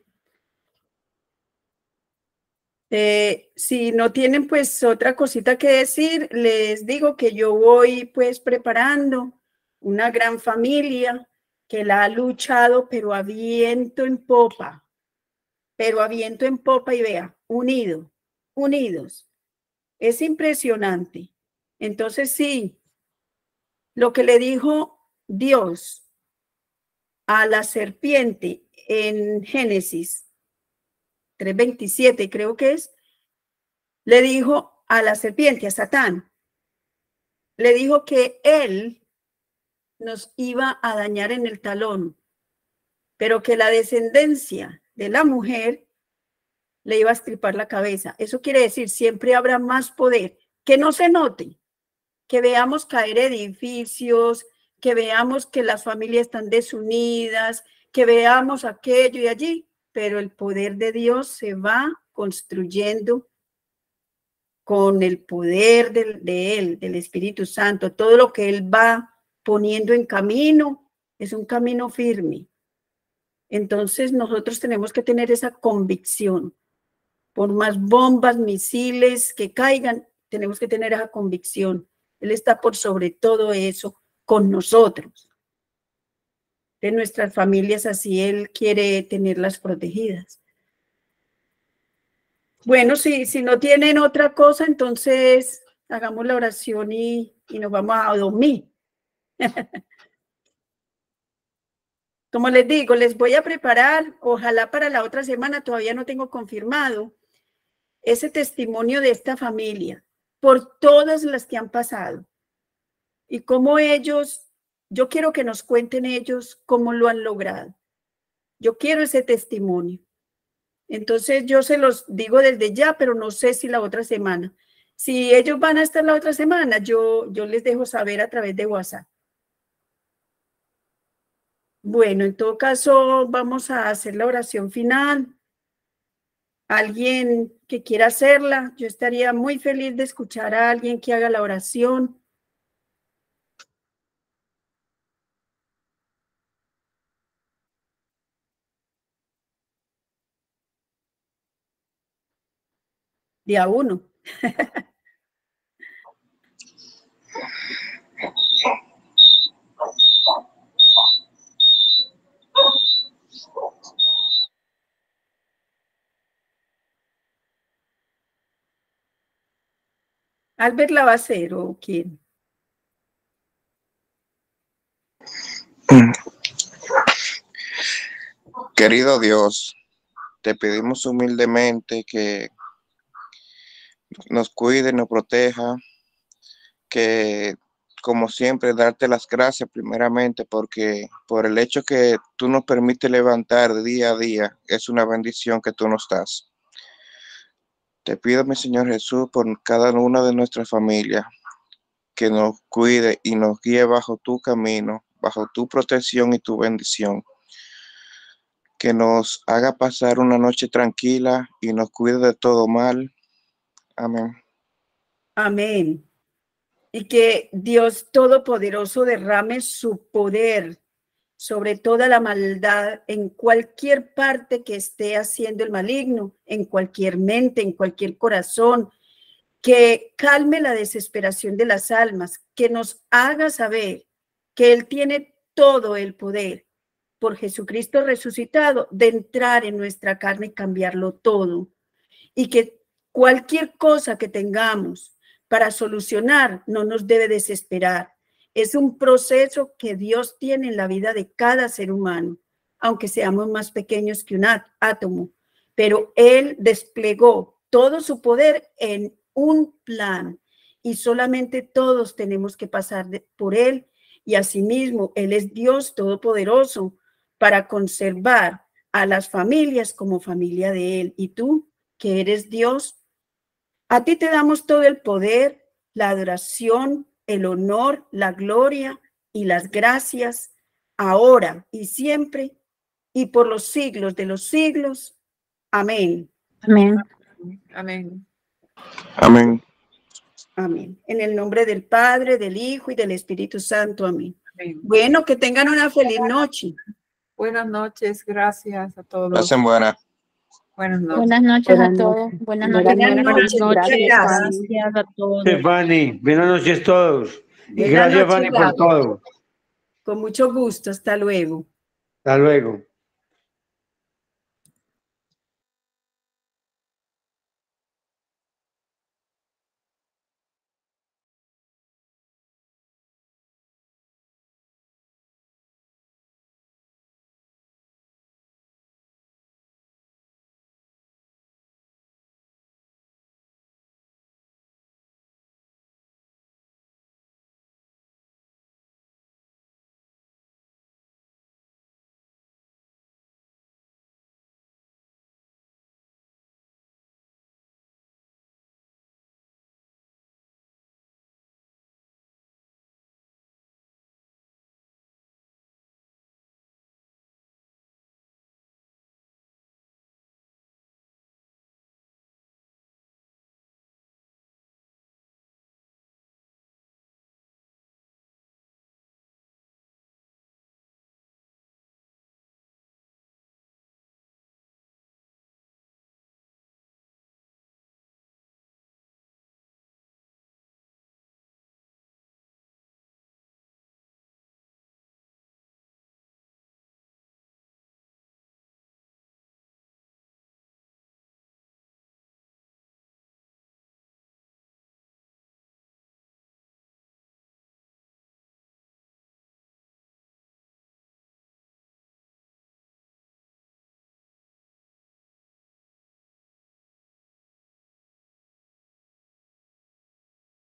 Si no tienen pues otra cosita que decir, les digo que yo voy pues preparando una gran familia que la ha luchado, pero a viento en popa y vea, unidos. Es impresionante. Entonces sí, lo que le dijo Dios a la serpiente en Génesis 3:27, creo que es, le dijo a la serpiente, a Satán, le dijo que él nos iba a dañar en el talón, pero que la descendencia de la mujer le iba a estripar la cabeza. Eso quiere decir, siempre habrá más poder. Que no se note, que veamos caer edificios, que veamos que las familias están desunidas, que veamos aquello y allí, pero el poder de Dios se va construyendo con el poder de Él, del Espíritu Santo. Todo lo que Él va poniendo en camino es un camino firme. Entonces nosotros tenemos que tener esa convicción. Por más bombas, misiles que caigan, tenemos que tener esa convicción. Él está por sobre todo eso con nosotros. De nuestras familias, así Él quiere tenerlas protegidas. Bueno, si no tienen otra cosa, entonces hagamos la oración y nos vamos a dormir. Como les digo, les voy a preparar, ojalá para la otra semana, todavía no tengo confirmado, ese testimonio de esta familia, por todas las que han pasado. Y cómo ellos, yo quiero que nos cuenten ellos cómo lo han logrado. Yo quiero ese testimonio. Entonces yo se los digo desde ya, pero no sé si la otra semana. Si ellos van a estar la otra semana, yo les dejo saber a través de WhatsApp. Bueno, en todo caso, vamos a hacer la oración final. Alguien que quiera hacerla, yo estaría muy feliz de escuchar a alguien que haga la oración. De a uno. Albert la va a hacer, ¿o quién? Querido Dios, te pedimos humildemente que nos cuide, nos proteja, que como siempre darte las gracias primeramente porque por el hecho que tú nos permites levantar día a día es una bendición que tú nos das. Te pido, mi Señor Jesús, por cada una de nuestras familias, que nos cuide y nos guíe bajo tu camino, bajo tu protección y tu bendición. que nos haga pasar una noche tranquila y nos cuide de todo mal. Amén. Amén. Y que Dios Todopoderoso derrame su poder sobre toda la maldad en cualquier parte que esté haciendo el maligno, en cualquier mente, en cualquier corazón, que calme la desesperación de las almas, que nos haga saber que Él tiene todo el poder por Jesucristo resucitado de entrar en nuestra carne y cambiarlo todo. Y que cualquier cosa que tengamos para solucionar no nos debe desesperar. Es un proceso que Dios tiene en la vida de cada ser humano, aunque seamos más pequeños que un átomo, pero Él desplegó todo su poder en un plan y solamente todos tenemos que pasar por Él, y asimismo Él es Dios Todopoderoso para conservar a las familias como familia de Él. Y tú, que eres Dios, a ti te damos todo el poder, la adoración, el honor, la gloria y las gracias, ahora y siempre, y por los siglos de los siglos. Amén. Amén. Amén. Amén. Amén. En el nombre del Padre, del Hijo y del Espíritu Santo. Amén. Amén. Bueno, que tengan una feliz noche. Buenas noches, gracias a todos. Pasen buenas. Buenas noches. Buenas noches a Buenas todos. noches. Buenas Buenas noches. noches. Muchas Gracias. gracias a todos. Fanny, buenas noches a todos. Y Buenas gracias, noches, Fanny, por Gaby. todo. Con mucho gusto. Hasta luego. Hasta luego.